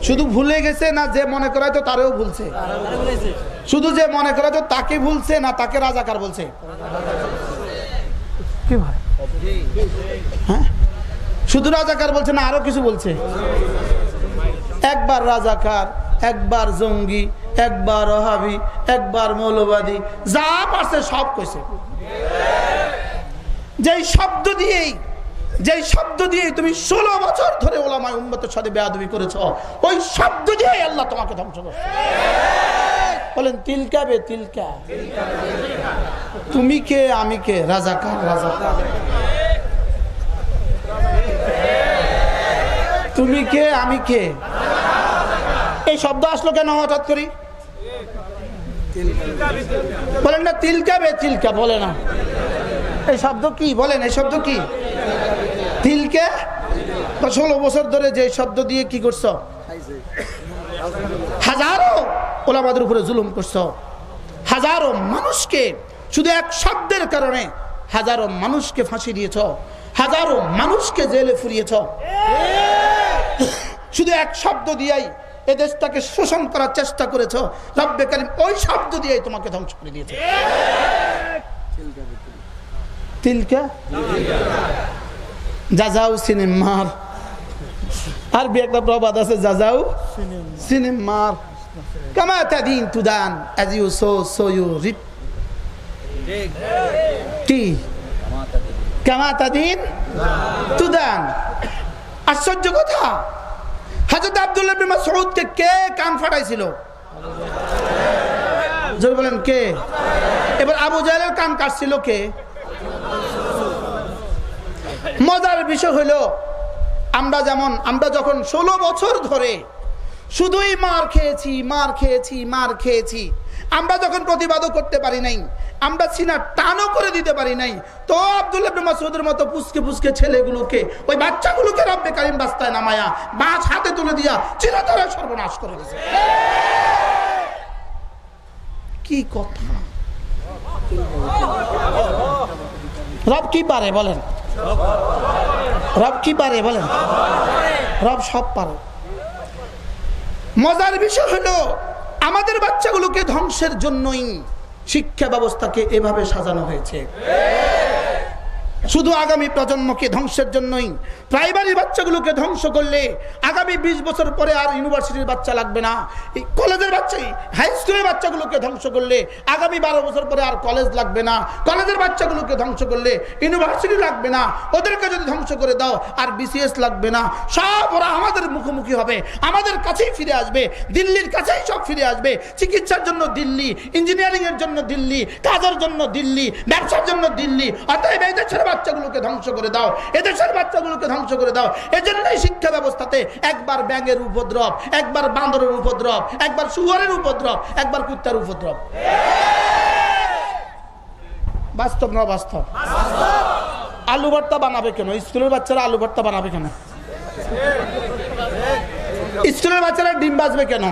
শুধু ভুলে গেছে না যে মনে করায় তো তারেও ভুলছে? শুধু যে মনে করায় তো তাকে ভুলছে না তাকে রাজাকার বলছে? কি ভাই, হ্যাঁ, শুধু রাজাকার বলছে না আরো কিছু বলছে? একবার রাজাকার, একবার জঙ্গি, একবার ওহাবি, একবার মৌলবাদী, যা পারছে সব কইছে। যেই শব্দ দিয়েই তুমি 16 বছর ধরে ওলামায়ে উম্মতের সাথে বেয়াদবি করেছ, ওই শব্দ দিয়েই আল্লাহ তোমাকে ধ্বংস করছে। বলেন তিলকা বে তিলকা, তুমি কে আমি কে? রাজাকার। তুমি কে আমি কে? এই শব্দ আসলো কেন হঠাৎ করি? বলেন না তিলকা বে তিলকা, বলে না। এই শব্দ কি বলেন? এই শব্দ কি? তিলকা। 16 বছর ধরে যে শব্দ দিয়ে কি করছো? হাজারো ওলামাদের উপরে জুলুম করছো, হাজারো মানুষকে শুধু এক শব্দের কারণে হাজারো মানুষকে ফাঁসি দিয়েছ, হাজারো মানুষকে জেলে ফুরিয়েছ। শুধু এক শব্দ দিয়েই এই দেশটাকে শোষণ করার চেষ্টা করেছ। রব্বে কারীম ওই শব্দ দিয়েই তোমাকে ধ্বংস করে দিয়েছে। তিলকা জাজাউ সিনেমার আরবি একটা প্রবাদ আছে, জাজাউ সিনেমার কামা তাদিন তুদান, as you sow so you reap। কি কামা তাদিন তুদান? আশ্চর্য কথা, হযরত আব্দুল্লাহ ইবনে মাসউদকে কে কান ফাটাইছিল? জোরে বলেন কে? এবার আবু জাহেলের কান কাটছিল কে? মজার বিষয় হলো আমরা যখন 16 বছর ধরে শুধুই মার খেয়েছি, আমরা যখন প্রতিবাদও করতে পারি নাই, আমরা সিনা টানও করে দিতে পারি নাই, তো আব্দুল্লাহ ইবনে মাসউদের মতো পুচকে ছেলেগুলোকে, ওই বাচ্চাগুলোকে রব্বে কারীম রাস্তায় নামায়া বাঁশ হাতে তুলে দিয়া চিরতরে সর্বনাশ করে দিয়েছে। কি কথা! রব কি পারে বলেন? রব কি পারে বলেন? রব সব পারে। মজার বিষয় হলো আমাদের বাচ্চাগুলোকে ধ্বংসের জন্যই শিক্ষা ব্যবস্থাকে এভাবে সাজানো হয়েছে। শুধু আগামী প্রজন্মকে ধ্বংসের জন্যই। প্রাইমারি বাচ্চাগুলোকে ধ্বংস করলে আগামী 20 বছর পরে আর ইউনিভার্সিটির বাচ্চা লাগবে না। এই কলেজের হাই স্কুলের বাচ্চাগুলোকে ধ্বংস করলে আগামী 12 বছর পরে আর কলেজ লাগবে না। কলেজের বাচ্চাগুলোকে ধ্বংস করলে ইউনিভার্সিটি লাগবে না। ওদেরকে যদি ধ্বংস করে দাও আর বিসিএস লাগবে না। সব ওরা আমাদের মুখোমুখি হবে, আমাদের কাছেই ফিরে আসবে, দিল্লির কাছেই সব ফিরে আসবে। চিকিৎসার জন্য দিল্লি, ইঞ্জিনিয়ারিং এর জন্য দিল্লি, কাজের জন্য দিল্লি, ব্যবসার জন্য দিল্লি। অতএব এই দেশের বাচ্চাগুলোকে ধ্বংস করে দাও, এদেশের বাচ্চাগুলোকে ধ্বংস করে দাও। এজন্যই শিক্ষা ব্যবস্থাতে একবার ব্যাঙের উপদ্রব, একবার বান্দরের উপদ্রব, একবার শুয়োরের উপদ্রব, একবার কুত্তার উপদ্রব। বাস্তব না বাস্তব? আলু ভর্তা বানাবে কেন? স্কুলের বাচ্চারা আলু ভর্তা বানাবে কেন? স্কুলের বাচ্চারা ডিম বাজবে কেন?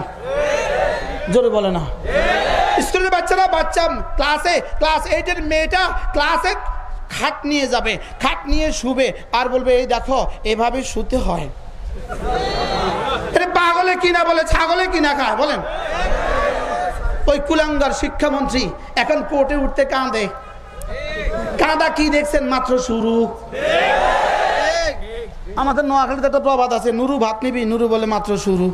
জোরে বলে না। স্কুলের বাচ্চারা ক্লাস 8 এর মেয়েটা ক্লাসে খাট নিয়ে যাবে, খাট নিয়ে শুবে আর বলবে এই দেখো এভাবে শুতে হয়। পাগলে কিনা বলে, ছাগলে কিনা খায় বলেন? ওই কুলাঙ্গার শিক্ষামন্ত্রী এখন কোর্টে উঠতে কাঁদে। কাঁদা কি দেখছেন? মাত্র শুরু। আমাদের নোয়াখালীতে একটা প্রবাদ আছে, নুরু ভাত নিবি? নুরু বলে মাত্র শুরু।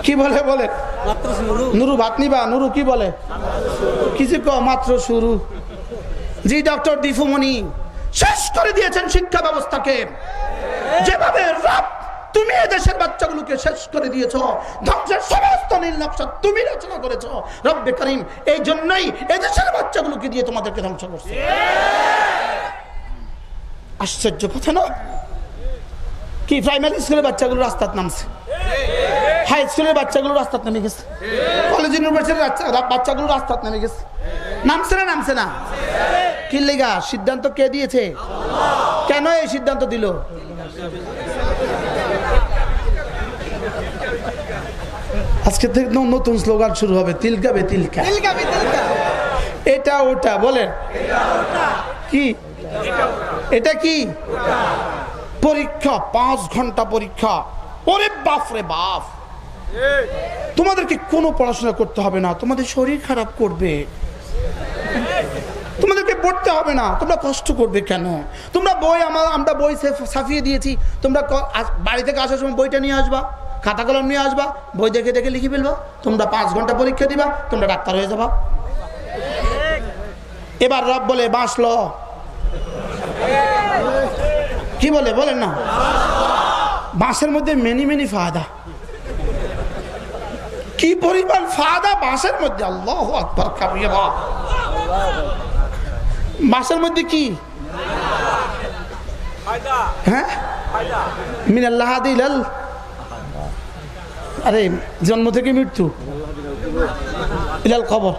কি বলে বলে? নুরু ভাত নিবা? নুরু কি বলে? কিছু মাত্র শুরু। জি ডক্টর দিফুমনি শেষ করে দিয়েছেন শিক্ষা ব্যবস্থাকে। যেভাবে রব তুমি এদেশের বাচ্চাগুলোকে শেষ করে দিয়েছো, ধ্বংসের সমস্ত নীল নকশা তুমি রচনা করেছো রব্বে কারীম। এই জন্যই এদেশের বাচ্চাগুলোকে দিয়ে তোমাদেরকে ধ্বংস করছে। আশ্চর্য কথা না? কি প্রাইমারি স্কুলের বাচ্চাগুলো রাস্তাত নামছে, হাই স্কুলের বাচ্চাগুলো রাস্তাত নেমে গেছে, কলেজ ইউনিভার্সিটির বাচ্চাগুলো রাস্তাত নেমে গেছে। নামছে না? কি লেগা? সিদ্ধান্ত কে দিয়েছে? কেন এই সিদ্ধান্ত দিল? আজকে থেকে নতুন স্লোগান শুরু হবে, তিলকা বে তিলকা। এটা ওটা বলেন কি? এটা কি পরীক্ষা? 5 ঘন্টা পরীক্ষা, ওরে বাপ রে বাপ, তোমাদেরকে কোনো পড়াশোনা করতে হবে না, তোমাদের শরীর খারাপ করবে, তোমাদেরকে পড়তে হবে না, তোমরা কষ্ট করবে কেন? তোমরা বই আমরা বই ছাপিয়ে দিয়েছি, তোমরা বাড়ি থেকে আসার সময় বইটা নিয়ে আসবা, খাতা কলম নিয়ে আসবা, বই দেখে দেখে লিখে ফেলবা, তোমরা 5 ঘন্টা পরীক্ষা দিবা, তোমরা ডাক্তার হয়ে যাবা। এবার রব বলে বাঁচল, কি বলে বলেন না? বাঁশের মধ্যে মেনি মেনি ফায়দা, কি পরিমাণ ফায়দা বাঁশের মধ্যে, আল্লাহু আকবার কাবীরা। বাঁশের মধ্যে কি হ্যাঁ, মিনাল্লাহ দিলাল, আরে জন্ম থেকে মৃত্যু, ইলাল কবর।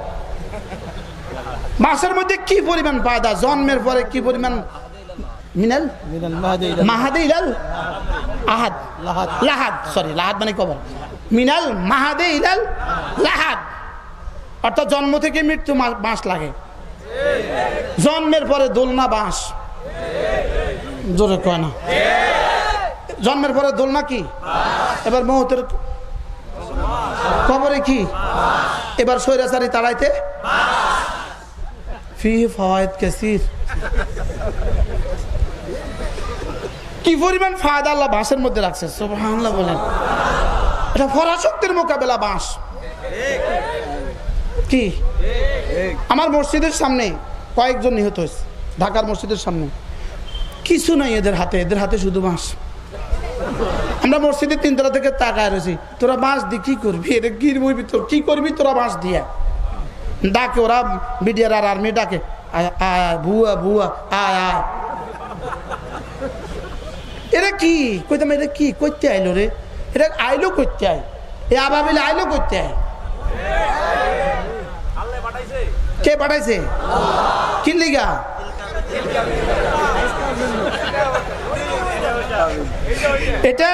বাঁশের মধ্যে কি পরিমাণ ফায়দা, জন্মের পরে কি পরিমাণ, মিনাল মাহাদে ইলাল আহাদ, লাহাদ, সরি লাহাদ মানে কবর, মিনাল মাহাদে ইলাল লাহাদ, অর্থাৎ জন্ম থেকে মৃত্যু বাঁশ লাগে। জন্মের পরে দোলনা বাঁশ, জোরে কয় না, জন্মের পরে দোলনা কি, এবার মৌতের কবরে কি, এবার সৈরাচারী তাড়াইতে ফি ফাওয়ায়েদ কাসীর। কি পরিমাণ ফায়দা আল্লাহ বাঁশের মধ্যে রাখছে, সুবহানাল্লাহ বলেন। এটা ফরাশক্তির মোকাবেলা বাঁশ। কি আমার মসজিদের সামনে কয়েকজন নিহত হয়েছে, ঢাকার মসজিদের সামনে, কিছু নাই এদের হাতে শুধু বাঁশ। আমরা মসজিদের 3 তলা থেকে তাকায় রয়েছি, তোরা বাঁশ দিয়ে কি করবি, এটা গিরবই ভিতর কি করবি তোরা বাঁশ দিয়ে, ডাকে ওরা বিডিআর আর আর্মি ডাকে, আয় আয় ভুয়া ভুয়া আয় আয়। এরা কি কইতাম, এটা কি করতে আইলো রে, এটা আইলো করতে আয়, এ আবাবিল আইলো করতে আয়, কে পাঠাইছে, কি লিগা? এটা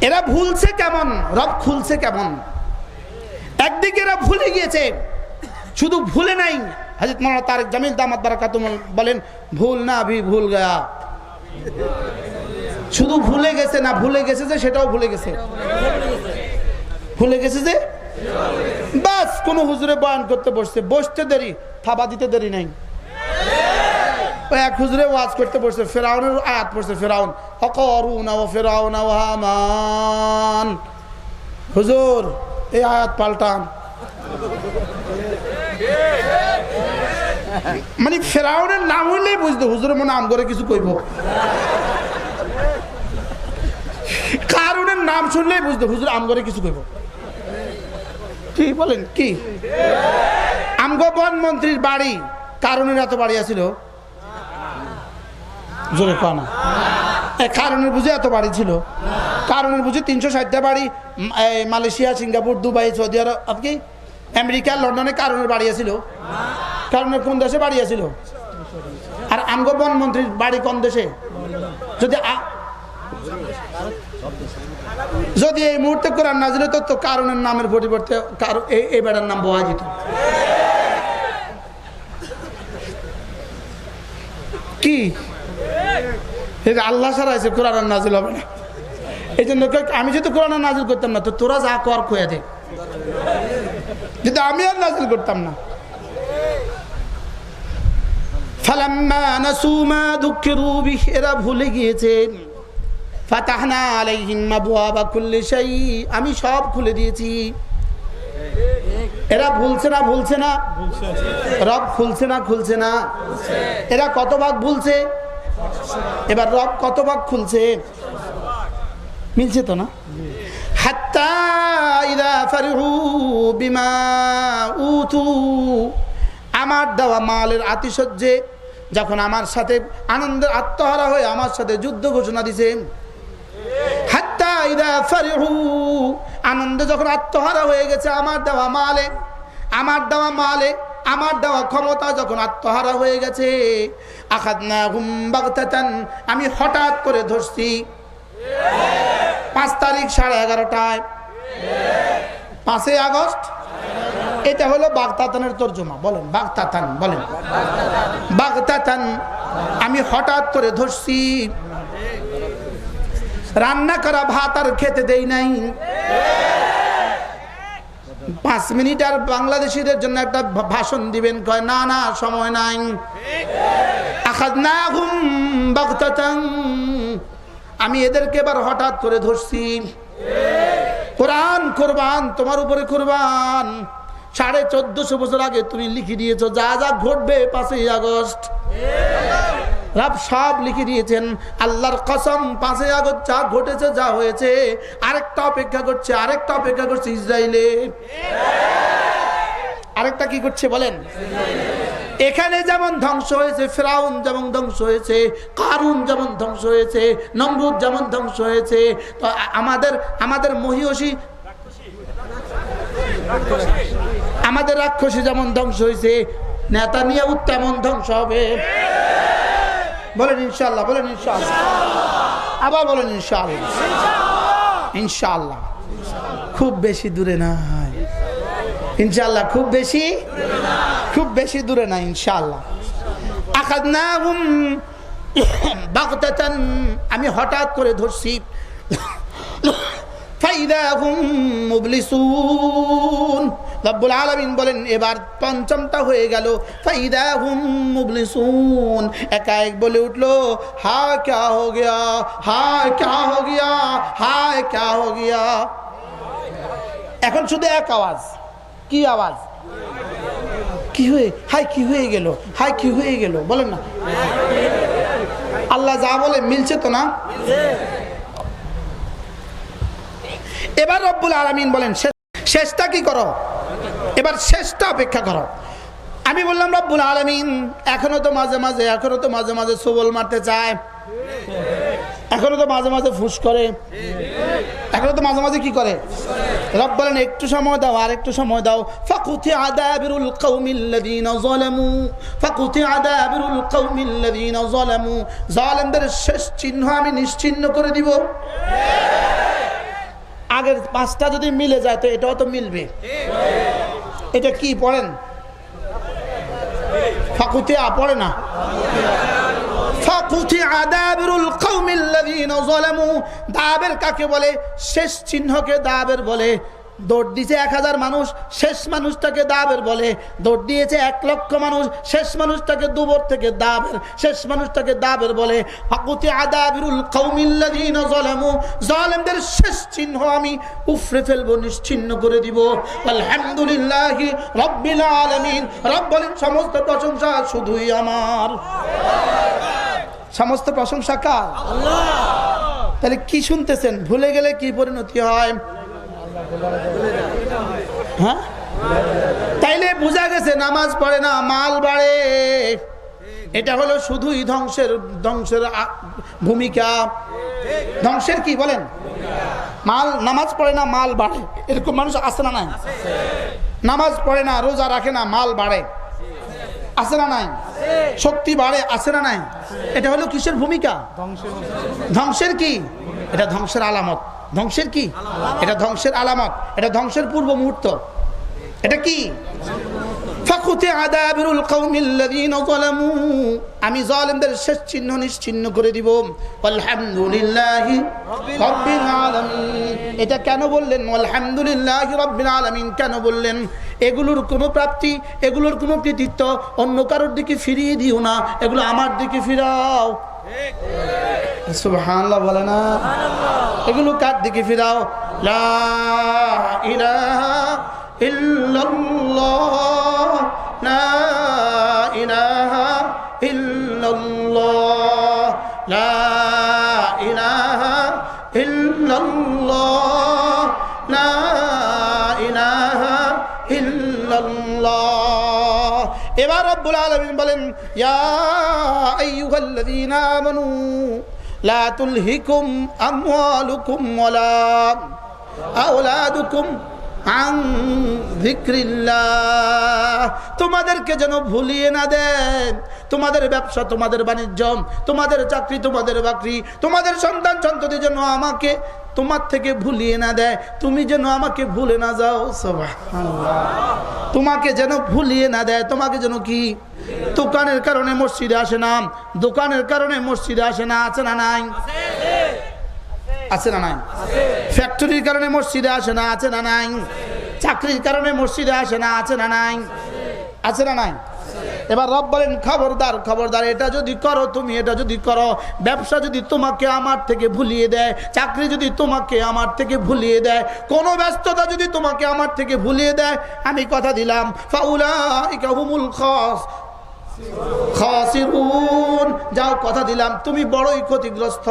এরা ভুলছে কেমন, রব খুলছে কেমন। একদিকে এরা ভুলে গিয়েছে, শুধু ভুলে নাই, হযরত মাওলানা তারেক জামিল দামাত বারাকাতুহুম বলেন, ভুল না ভি ভুল গয়া। শুধু ভুলে গেছে না, ভুলে গেছে যে সেটাও ভুলে গেছে, ভুলে গেছে যে বাস। কোন হুজুরে বয়ান করতে বসতে দেরি, থাবা দিতে দেরি নাই। এক হুজুরে ওয়াজ করতে বসছে, ফেরাউনের আয়াত পড়ছে, ফেরাউন অকরুনা ওয়া ফিরাউনা ওয়া হামান। হুজুর এই আয়াত পাল্টান, মানে ফেরাউনের নাম হইলেই বুঝতো হুজুরের মনে আম করে কিছু কইব, কারুনের নাম শুনলেই বুঝতো হুজুর আম করে কিছু কইব। কি বলেন কি? আমগো বনমন্ত্রীর বাড়ি কারণের এত বাড়ি আছিল, জোরে কয় না, কারণের বুঝে এত বাড়ি ছিল, কারণের বুঝে 360টা বাড়ি মালয়েশিয়া, সিঙ্গাপুর, দুবাই, সৌদি আরব, আপনি আমেরিকা, লন্ডনে কারণের বাড়ি আছিল। কারণের কোন দেশে বাড়ি আছিল? আর আমগো বনমন্ত্রীর বাড়ি কোন দেশে? যদি এই মুহূর্তে কোরআন নাজিল হতো তো কারণের নামের পরিবর্তে এই বেড়ার নাম বোয়া যেত। কি আল্লাহ সারা আছে, কোরআন নাজিল হবে না। এই জন্য আমি যদি কোরআন নাজিল করতাম না তো তোরা যা কর কয়ে দে, যদি আমি আর নাজিল করতাম না। ফালাম্মা নাসু মা যুকিরু বিহি, এরা ভুলে গিয়েছে। ফাতাহনা আলাইহিম আবওয়াবা কুল্লি শাই, আমি সব খুলে দিয়েছি। এরা ভুলছে না, ভুলছে না, রব খুলছে না, খুলছে না। এরা কত ভাগ ভুলছে, এবার রব কত ভাগ খুলছে, মিলছে তো না? হাত্তা ইযা ফারিহু বিমা উতু, আমার দেওয়া মালের আতিশয্যে যখন আমার সাথে আনন্দের আত্মহারা হয়ে আমার সাথে যুদ্ধ ঘোষণা দিছে। হাত্তা ইযা ফারিহু, আনন্দে যখন আত্মহারা হয়ে গেছে আমার দেওয়া মালে, আমার দেওয়া মালে, আমার দেওয়া ক্ষমতা যখন আত্মহারা হয়ে গেছে, আখাযনাহুম বাগতাতান, আমি হঠাৎ করে ধরছি। 5 তারিখ 11:30টায়, 5 আগস্ট, এটা হলো বাগতাতানের তর্জমা। বলেন বাগতাতান, বলেন বাগতাতান, আমি হঠাৎ করে ধরছি। রান্না করা ভাত আর খেতে দেই নাই। 5 মিনিট আর বাংলাদেশিদের জন্য একটা ভাষণ দিবেন, কয় না না সময় নাই। আখাযনাহুম বাগতাতান, আমি এদেরকে এবার হঠাৎ করে ধরছি। কোরআন কোরবান, তোমার উপরে কোরবান। 1450 বছর আগে তুমি লিখে দিয়েছো যা যা ঘটবে 5ই আগস্ট। রব সব লিখে দিয়েছেন। আল্লাহর কসম, 5ই আগস্ট যা ঘটেছে, যা হয়েছে, আরেকটা অপেক্ষা করছে, আরেকটা অপেক্ষা করছে ইসরায়েলে। আরেকটা কি করছে বলেন? এখানে যেমন ধ্বংস হয়েছে, ফিরাউন যেমন ধ্বংস হয়েছে, কারুন যেমন ধ্বংস হয়েছে, নমরুদ যেমন ধ্বংস হয়েছে, তো আমাদের মহিষী, আমাদের রাক্ষসী যেমন ধ্বংস হয়েছে, নেতানিয়াহু তেমন ধ্বংস হবে। বলেন ইনশাআল্লাহ, বলেন ইনশাআল্লাহ, আবার বলেন ইনশাআল্লাহ। ইনশাআল্লাহ খুব বেশি দূরে নাই, ইনশাআল্লাহ খুব বেশি দূরে নাই ইনশাআল্লাহ। আখাযনাহুম বাগতাতান, আমি হঠাৎ করে ধরছি। ফাইদা হুম মুবলিসুন, রব্বুল আলামিন বলেন এবার পঞ্চমটা হয়ে গেল। ফাইদা হুম মুবলিসুন, একাএক বলে উঠলো হা ক্যা হো গয়া, হা ক্যা হো গয়া, হা ক্যা হো গয়া। এখন শুধু এক আওয়াজ, কি আওয়াজ? কি হয়ে, হাই কি হয়ে গেল, হাই কি হয়ে গেল, বলেন না। আল্লাহ যা বলে মিলছে তো না? এবার রব্বুল আলামিন বলেন শেষটা কি করো, এবার শেষটা অপেক্ষা করো। আমি বললাম রব্বুল আলামিন এখনো তো মাঝে মাঝে সবল মারতে চায়, এখনো তো মাঝে মাঝে ফুস করে, এখনো তো মাঝে মাঝে কি করে। রব বলেন একটু সময় দাও, আর একটু সময় দাও। ফাকুতি আদাবিরুল কওমিল্লাযীনা যালামু, ফাকুতি আদাবিরুল কওমিল্লাযীনা যালামু, জালেমদের শেষ চিহ্ন আমি নিশ্চিহ্ন করে দিব। আগের 5টা যদি মিলে যায় তো এটাও তো মিলবে। এটা কি পড়েন? ফাকুতি পড়ে না, ফাকুতি আদাবিরুল কওমিল্লাযীনা যালামু। দাবের কাকে বলে? শেষ চিহ্নকে দাবের বলে। দৌড় দিয়েছে 1000 মানুষ, শেষ মানুষটাকে দাবের বলে। দৌড় দিয়েছে 1 লক্ষ মানুষ, শেষ মানুষটাকে দুবর থেকে দাবের, শেষ মানুষটাকে দাবের বলে। ফাকুতি আদাবিরুল কওমিল্লাযীনা যালামু, জালেমদের শেষ চিহ্ন আমি উফরে ফেলবো, নিশ্চিহ্ন করে দিব। আলহামদুলিল্লাহি রাব্বিল আলামিন। রব বলেন সমস্ত প্রশংসা শুধুই আমার। সমস্ত প্রশংসা কার? আল্লাহ। তাহলে কি শুনতেছেন? ভুলে গেলে কি পরিণতি হয়? হ্যাঁ, তাইলে বোঝা গেছে নামাজ পড়ে না মাল বাড়ে। এটা হলো শুধুই ধ্বংসের ভূমিকা। ধ্বংসের কি বলেন? মাল, নামাজ পড়ে না মাল বাড়ে, এরকম মানুষ আছে না নাই? নামাজ পড়ে না, রোজা রাখে না, মাল বাড়ে, আছে না নাই? শক্তি বাড়ে, আছে না নাই? এটা হলো কিসের ভূমিকা? ধ্বংসের কি? এটা ধ্বংসের আলামত। ধ্বংসের কি? এটা ধ্বংসের আলামত, এটা ধ্বংসের পূর্ব মুহূর্ত। এটা কি? ফাকুতি আদাবিরুল কওমিল্লাযীনা যালামু, আমি জালেমদের শেষ চিহ্ন নিশ্চিহ্ন করে দিব। আলহামদুলিল্লাহি রাব্বিল আলামিন। এটা কেন বললেন আলহামদুলিল্লাহি রাব্বিল আলামিন? কেন বললেন? এগুলোর কোনো প্রাপ্তি, এগুলোর কোনো কৃতিত্ব অন্য কারোর দিকে ফিরিয়ে দিও না, এগুলো আমার দিকে ফিরাও। সুবহানাল্লাহ বলে না? এগুলো কার দিকে ফিরাও? লা ইলাহা ইল্লাল্লাহ, লা ইলাহা ইল্লাল্লাহ, লা ইলাহা ইল্লাল্লাহ, লা ইলাহা ইল্লাল্লাহ। এবার রব্বুল আলামিন বলেন ইয়া আইয়ুহাল্লাযীনা আমানু লা তুলহিকুম আমওয়ালুকুম ওয়ালা আওলাদুকুম আন যিকরিল্লাহ। তোমাদেরকে যেন ভুলিয়ে না দেন, তোমাদের ব্যবসা, তোমাদের বাণিজ্য, তোমাদের চাকরি, তোমাদের বাকরি, তোমাদের সন্তান সন্ততি যেন আমাকে তোমার থেকে ভুলিয়ে না দেয়, তুমি যেন আমাকে ভুলে না যাও। সুবহানাল্লাহ। তোমাকে যেন ভুলিয়ে না দেয়, তোমাকে যেন কি? দোকানের কারণে মসজিদে আসে না, দোকানের কারণে মসজিদে আসে না, আছে না নাই? আছে না নাই? ফ্যাক্টরির কারণে মসজিদে আসে না, আছে না নাই? চাকরির কারণে মসজিদে আসে না, আছে না নাই? আছে না নাই? এবার রব বলেন খবরদার খবরদার, এটা যদি করো তুমি, এটা যদি করো, ব্যবসা যদি তোমাকে আমার থেকে ভুলিয়ে দেয়, চাকরি যদি তোমাকে আমার থেকে ভুলিয়ে দেয়, কোনো ব্যস্ততা যদি তোমাকে আমার থেকে ভুলিয়ে দেয়, আমি কথা দিলাম ফাউলাইকা হুমুল খাসিরুন, যাও কথা দিলাম তুমি বড়ই ক্ষতিগ্রস্ত,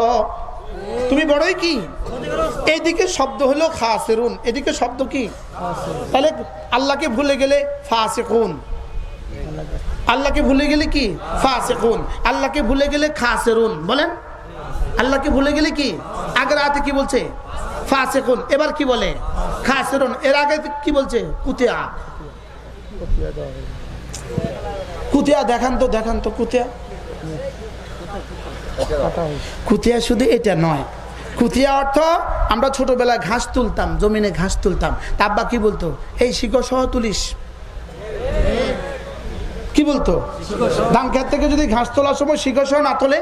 তুমি বড়ই কি। এইদিকে শব্দ হলো খাসিরুন, এদিকে শব্দ কি? তাহলে আল্লাহকে ভুলে গেলে ফাসিকুন, আল্লাহকে ভুলে গেলে কি? ফাসিকুন, আল্লাহকে ভুলে গেলে খাসিরুন। বলেন আল্লাহকে ভুলে গেলে কি? আগের আয়াতে কি বলছে? ফাসিকুন, এবার কি বলে? খাসিরুন। এর আগে কি বলছে? কুতিয়া। কুতিয়া দেখান তো, দেখান তো কুতিয়া। কুতিয়া শুধু এটা নয়, কুতিয়া অর্থ আমরা ছোটবেলায় ঘাস তুলতাম, জমিনে ঘাস তুলতাম, আব্বা কি বলতো? এই শিকড় সহ তুলিস। কি বলতো? ধান ক্ষেত থেকে যদি ঘাস তোলার সময় শিকড় সহ না তোলে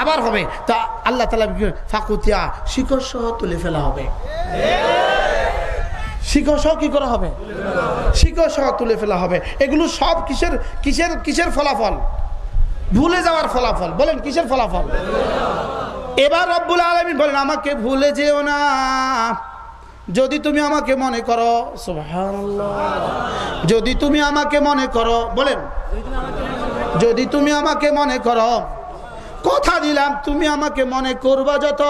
আবার হবে। তা আল্লাহ তাআলা ফাকুতিয়া, শিকড় সহ তুলে ফেলা হবে। শিকড় সহ কি করা হবে? শিকড় সহ তুলে ফেলা হবে। এগুলো সব কিসের কিসের কিসের ফলাফল? ভুলে যাওয়ার ফলাফল। বলেন কিসের ফলাফল? এবার রব্বুল আলামিন বলেন আমাকে ভুলে যেও না যদি তুমি আমাকে মনে করো। সুবহানাল্লাহ। যদি তুমি আমাকে মনে করো, বলেন যদি তুমি আমাকে মনে করো, কথা দিলাম তুমি আমাকে মনে করবা যত,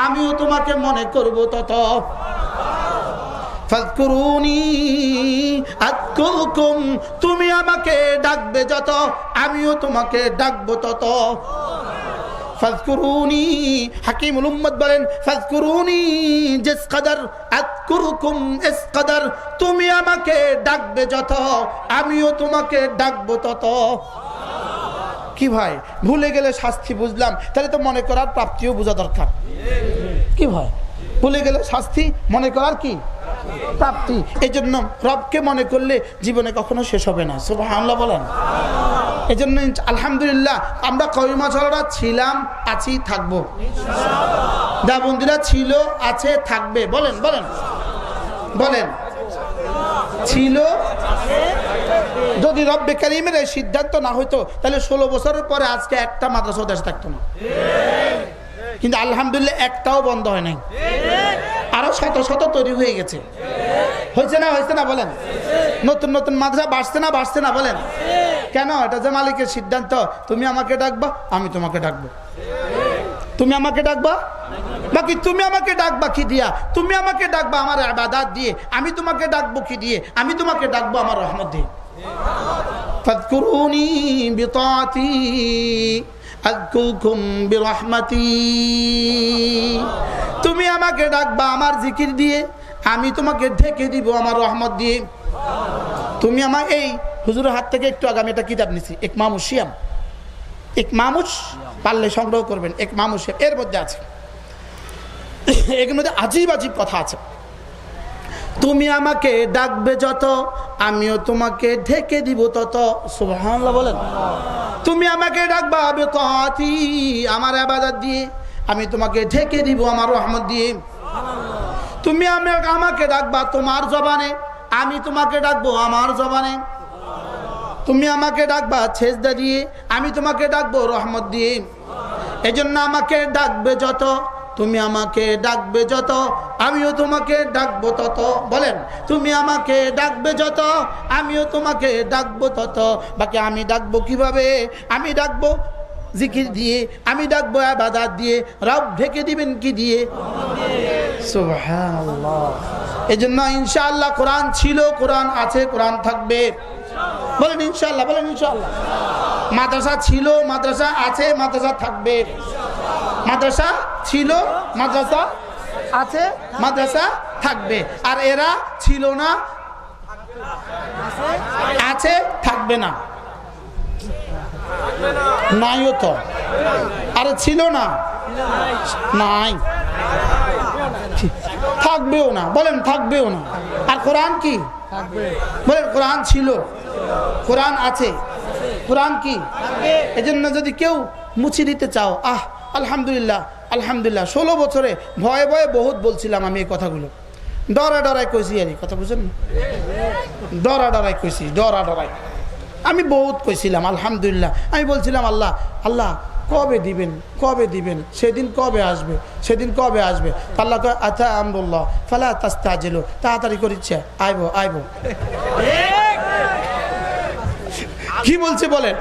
আমিও তোমাকে মনে করব তত। ফাযকুরুনি আযকুরকুম, তুমি আমাকে ডাকবে যত, আমিও তোমাকে ডাকবো তত। ফাযকুরুনি, হাকিমুল উম্মত বলেন ফাযকুরুনি জিস কদর আযকুরকুম ইস কদর, তুমি আমাকে ডাকবে যত, আমিও তোমাকে ডাকবো তত। কি ভাই, ভুলে গেলে শাস্তি বুঝলাম, তাহলে তো মনে করার প্রাপ্তিও বোঝা দরকার। কি ভাই, ভুলে গেলে শাস্তি, মনে করার কি প্রাপ্তি। এই জন্য রবকে মনে করলে জীবনে কখনো শেষ হবে না। সুবহানাল্লাহ বলেন। এই জন্য আলহামদুলিল্লাহ আমরা কওমি ছাড়া ছিলাম, আছি, থাকবো। যা বন্ধুরা ছিল, আছে, থাকবে। বলেন বলেন বলেন ছিল। যদি রব্বে কারীমের এই সিদ্ধান্ত না হইতো তাহলে 16 বছরের পরে আজকে একটা মাদ্রাসা দেশে থাকতো না। কিন্তু আলহামদুলিল্লাহ একটাও বন্ধ হয় নাই, আরো শত শত তৈরি হয়ে গেছে। হয়েছে না, হয়েছে না বলেন? নতুন নতুন মাদ্রাসা বাড়ছে না, বাড়ছে না বলেন? কেন? এটা যে মালিকের সিদ্ধান্ত। তুমি আমাকে ডাকবা, আমি তোমাকে ডাকবো। তুমি আমাকে ডাকবা, বাকি তুমি আমাকে ডাকবা কি দিয়া? তুমি আমাকে ডাকবা আমার ইবাদত দিয়ে, আমি তোমাকে ডাকবো কি দিয়ে? আমি তোমাকে ডাকবো আমার রহমত দিয়ে। ফাযকুরুনি বিতাআতি আযকুরকুম বিরহমাতি, তুমি আমাকে ডাকবা আমার জিকির দিয়ে, আমি তোমাকে ঢেকে দিব আমার রহমত দিয়ে। তুমি আমার এই হুজুরের হাত থেকে একটু আগে আমি একটা কিতাব নিছি, ইকমামুস সিয়াম। ইকমামুস পারলে সংগ্রহ করবেন, ইকমামুস সিয়াম। এর মধ্যে আছে, এর মধ্যে আজীব আজীব কথা আছে। তুমি আমাকে ডাকবে যত, আমিও তোমাকে ঢেকে দিব তত। সুবহানাল্লাহ বলেন। তুমি আমাকে ডাকবা বিতাআতি, আমার ইবাদত দিয়ে, আমি তোমাকে ঢেকে দিব আমার রহমত দিয়ে। তুমি আমাকে ডাকবা তোমার জবানে, আমি তোমাকে ডাকবো আমার জবানে। তুমি আমাকে ডাকবা সেজদা দিয়ে, আমি তোমাকে ডাকবো রহমত দিয়ে। এজন্য আমাকে ডাকবে যত, তুমি আমাকে ডাকবে যত, আমিও তোমাকে ডাকবো তত। বলেন তুমি আমাকে ডাকবে যত, আমিও তোমাকে ডাকবো তত। বাকি আমি ডাকবো কিভাবে? আমি ডাকবো জিকির দিয়ে, আমি ডাকবো ইবাদত দিয়ে। রব ঢেকে দিবেন কি দিয়ে? সুবহানাল্লাহ। এজন্য ইনশাআল্লাহ কোরআন ছিল, কোরআন আছে, কোরআন থাকবে। বলেন ইনশাআল্লাহ, বলেন ইনশাআল্লাহ। মাদ্রাসা ছিল, মাদ্রাসা আছে, মাদ্রাসা থাকবে। মাদ্রাসা ছিল, মাদ্রাসা আছে, মাদ্রাসা থাকবে। আর এরা ছিল না, আছে, থাকবে না। নাইও তো, আরে ছিল না, নাই, থাকবেও না। বলেন থাকবেও না। আর কোরআন কি? বলেন কোরআন ছিল, কোরআন আছে, কোরআন কি? এজন্য যদি কেউ মুছে দিতে চাও, আলহামদুলিল্লাহ আলহামদুলিল্লাহ 16 বছরে ভয়ে ভয়ে বহুত বলছিলাম আমি এই কথাগুলো, ডরায় কইছি আর কথা বুঝেন, ডরায় কইছি, ডরায় আমি বহুত কইছিলাম। আলহামদুলিল্লাহ আমি বলছিলাম আল্লাহ আল্লাহ কবে দিবেন, সেদিন কবে আসবে, আল্লাহ কয় আতা আমরুল্লাহ ফালা তাস্তাজিলু, তাড়াতাড়ি করিচ্ছে আইব। কি বলছে বলেন,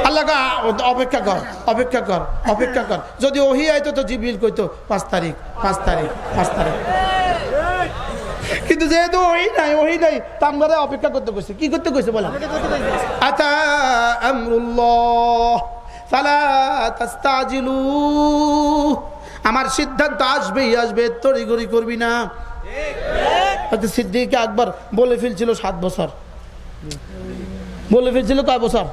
আল্লাহ অপেক্ষা কর, যদি ওহি আইতো তো জিবরিল কইতো 5 তারিখ। কিন্তু যেহেতু ওহি নাই তামগারে অপেক্ষা করতে কইছে। কি করতে কইছে বলেন, আতা আমরুল্লাহ ফালা তাস্তাজিলু, আমার সিদ্ধান্ত আসবে, তড়িঘড়ি করবি না। সিদ্দিক আকবর বলে ফেলছিল 7 বছর, বলে ফেলছিল কয় বছর?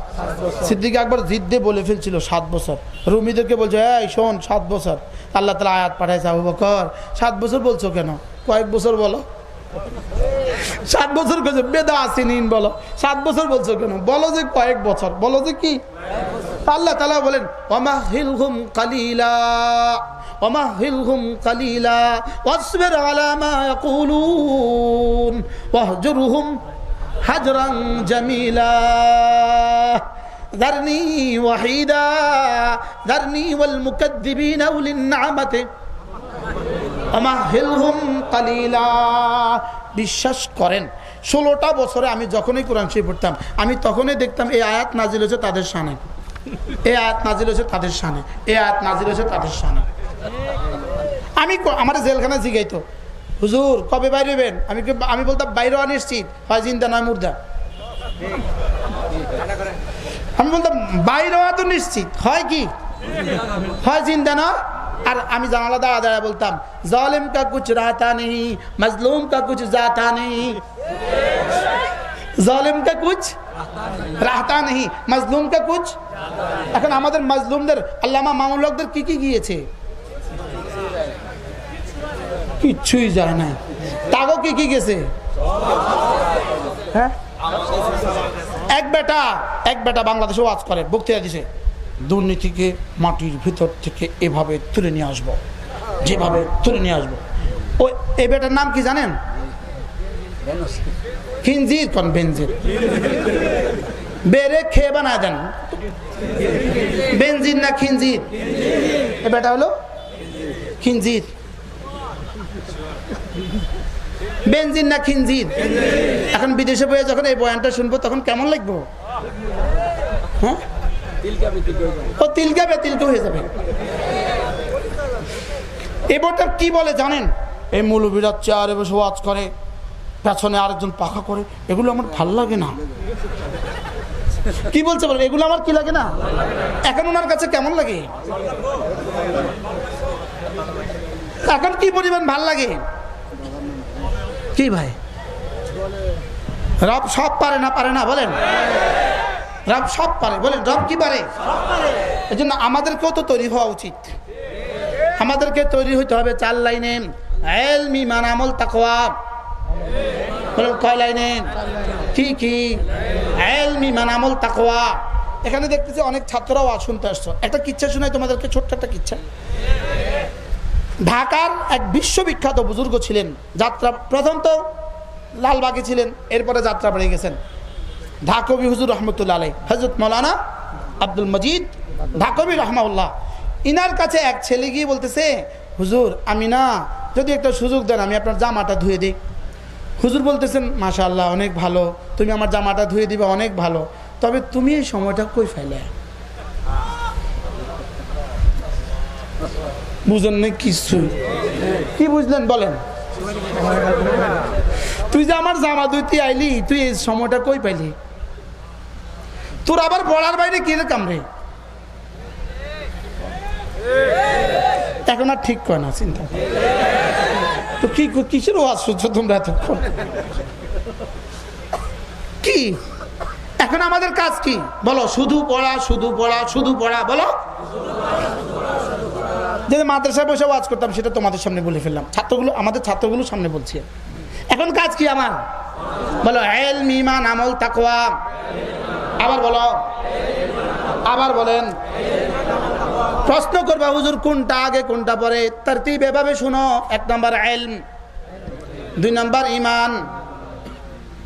সিদ্দিক আকবর জিদ্দে বলে ফেলছিল 7 বছর। রুমিদেরকে বলছে এই শোন 7 বছর। আল্লাহ তাআলা আয়াত পাঠাইছে, আবু বকর 7 বছর বলছো কেন, কয়েক বছর বলো। 7 বছর কইছে বেদা আসিনিন বলো, 7 বছর বলছো কেন, বলো যে কয়েক বছর, বলো যে কি। আল্লাহ তাআলা বলেন ওয়ামাহিলহুম কালিলা ওয়াসবির আলা মা ইয়াকুলুন ওয়াহজুরহুম হাজরান জামিলা যারনি ওয়াহিদা যারনি ওয়াল মুকাদ্দিবিনা উলিন নি'মাতি ওয়ামাহিলহুম কালিলা। বিশ্বাস করেন 16টা বছরে আমি যখনই কোরআন শরীফ পড়তাম আমি তখনই দেখতাম এই আয়াত নাজিল হয়েছে তাদের শানে, আমি আমার জেলখানা জিগাইতো হুজুর কবে বাইরে হবেন, আমি বলতাম বাইরে নিশ্চিত, হয় জিন্দা নয় মুর্দা। আমি বলতাম বাইরে হওয়া তো নিশ্চিত, হয় কি, হয় জিন্দা না। আর আমি জানালা দাঁড়া বলতাম জালিম কা কুছ রাহতা নেই, মজলুম কা কুছ জাতা নেই, জালিম কা কুছ রাহতা নেই, মজলুম কা কুছ। এখন আমাদের মজলুমদের আল্লামা মামুনুল হকদের কি গিয়েছে, কিচ্ছুই যায় না। তাগো কি গেছে, হ্যাঁ এক বেটা বাংলাদেশে ওয়াজ করে, বক্তৃতা দিছে দুর্নীতিকে মাটির ভিতর থেকে এভাবে তুলে নিয়ে আসবো, যেভাবে তুলে নিয়ে আসবো। ওই এই বেটার নাম কি জানেন, খিনজির কোন বেনজির, বেরে খেয়ে বানায় দেন, বেনজির না খিনজির, এ বেটা হলো খিনজির, বেনজির না খিনজির। এখন বিদেশে বয়ে যখন এই বয়ানটা শুনবো তখন কেমন লাগবো, হ্যাঁ ও তিলকা হয়ে যাবে। এবারটা কি বলে জানেন, এই মৌলবীরা চেয়ারে বসে ওয়াজ করে, পেছনে আরেকজন পাখা করে, এগুলো আমার ভাল লাগে না। কি বলছে বলেন, এগুলো আমার কি লাগে না। এখন ওনার কাছে কেমন লাগে, এখন কি পরিমাণ ভাল লাগে। কি ভাই, রব সব পারে না বলেন, রব সব পারে বলেন, রব কি পারে। এই জন্য আমাদেরকেও তো তৈরি হওয়া উচিত, আমাদেরকে তৈরি হইতে হবে 4 লাইনে, ইলম ঈমান আমল তাকওয়া। বলেন কয় লাইনে, কি ইলম ঈমান আমল তাকওয়া। এখানে দেখতেছি অনেক ছাত্ররাও শুনতে আসছো, একটা কিচ্ছা শোনাই তোমাদেরকে, ছোট্ট একটা কিচ্ছা। ঢাকার এক বিশ্ববিখ্যাত বুজুর্গ ছিলেন, যাত্রা প্রথম তো লালবাগে ছিলেন, এরপরে যাত্রা বেড়ে গেছেন। ঢাকবি হুজুর রহমতুল্লাহ আলাইহি, হযরত মাওলানা আব্দুল মজিদ ঢাকবি রহমাউল্লাহ। ইনার কাছে এক ছেলে গিয়ে বলতেছে হুজুর আমি না, যদি একটা সুযোগ দেন আমি আপনার জামাটা ধুয়ে দিই। হুজুর বলতেছেন মাশাআল্লাহ অনেক ভালো, তুমি আমার জামাটা ধুয়ে দিবে, অনেক ভালো, তবে তুমি এই সময়টা কই ফেলে, বুঝেন না কিছু, কি বুঝলেন বলেন। তুই যে আমার জামা ধুইতে আইলি, তুই এই সময়টা কই পাইলি, তোর আবার পড়ার বাইরে কি রে কামড়ে। এখন আর ঠিক কয় না, চিন্তা তো কি কিসের ওয়াজ শুনছো তোমরা এতক্ষণ, কি এখন আমাদের কাজ কি বলো, শুধু পড়া বলো। যে মাদ্রাসায় বসে ওয়াজ করতাম সেটা তোমাদের সামনে বলে ফেললাম, আমাদের ছাত্রগুলোর সামনে বলছি। এখন কাজ কি আমার বলো, ইলম ঈমান আমল তাকওয়া। আবার বলো, আবার বলেন, প্রশ্ন করবা হুজুর কোনটা আগে কোনটা পরে, তারতিব এভাবে শুনো। 1 নাম্বার ইলম, 2 নাম্বার ঈমান,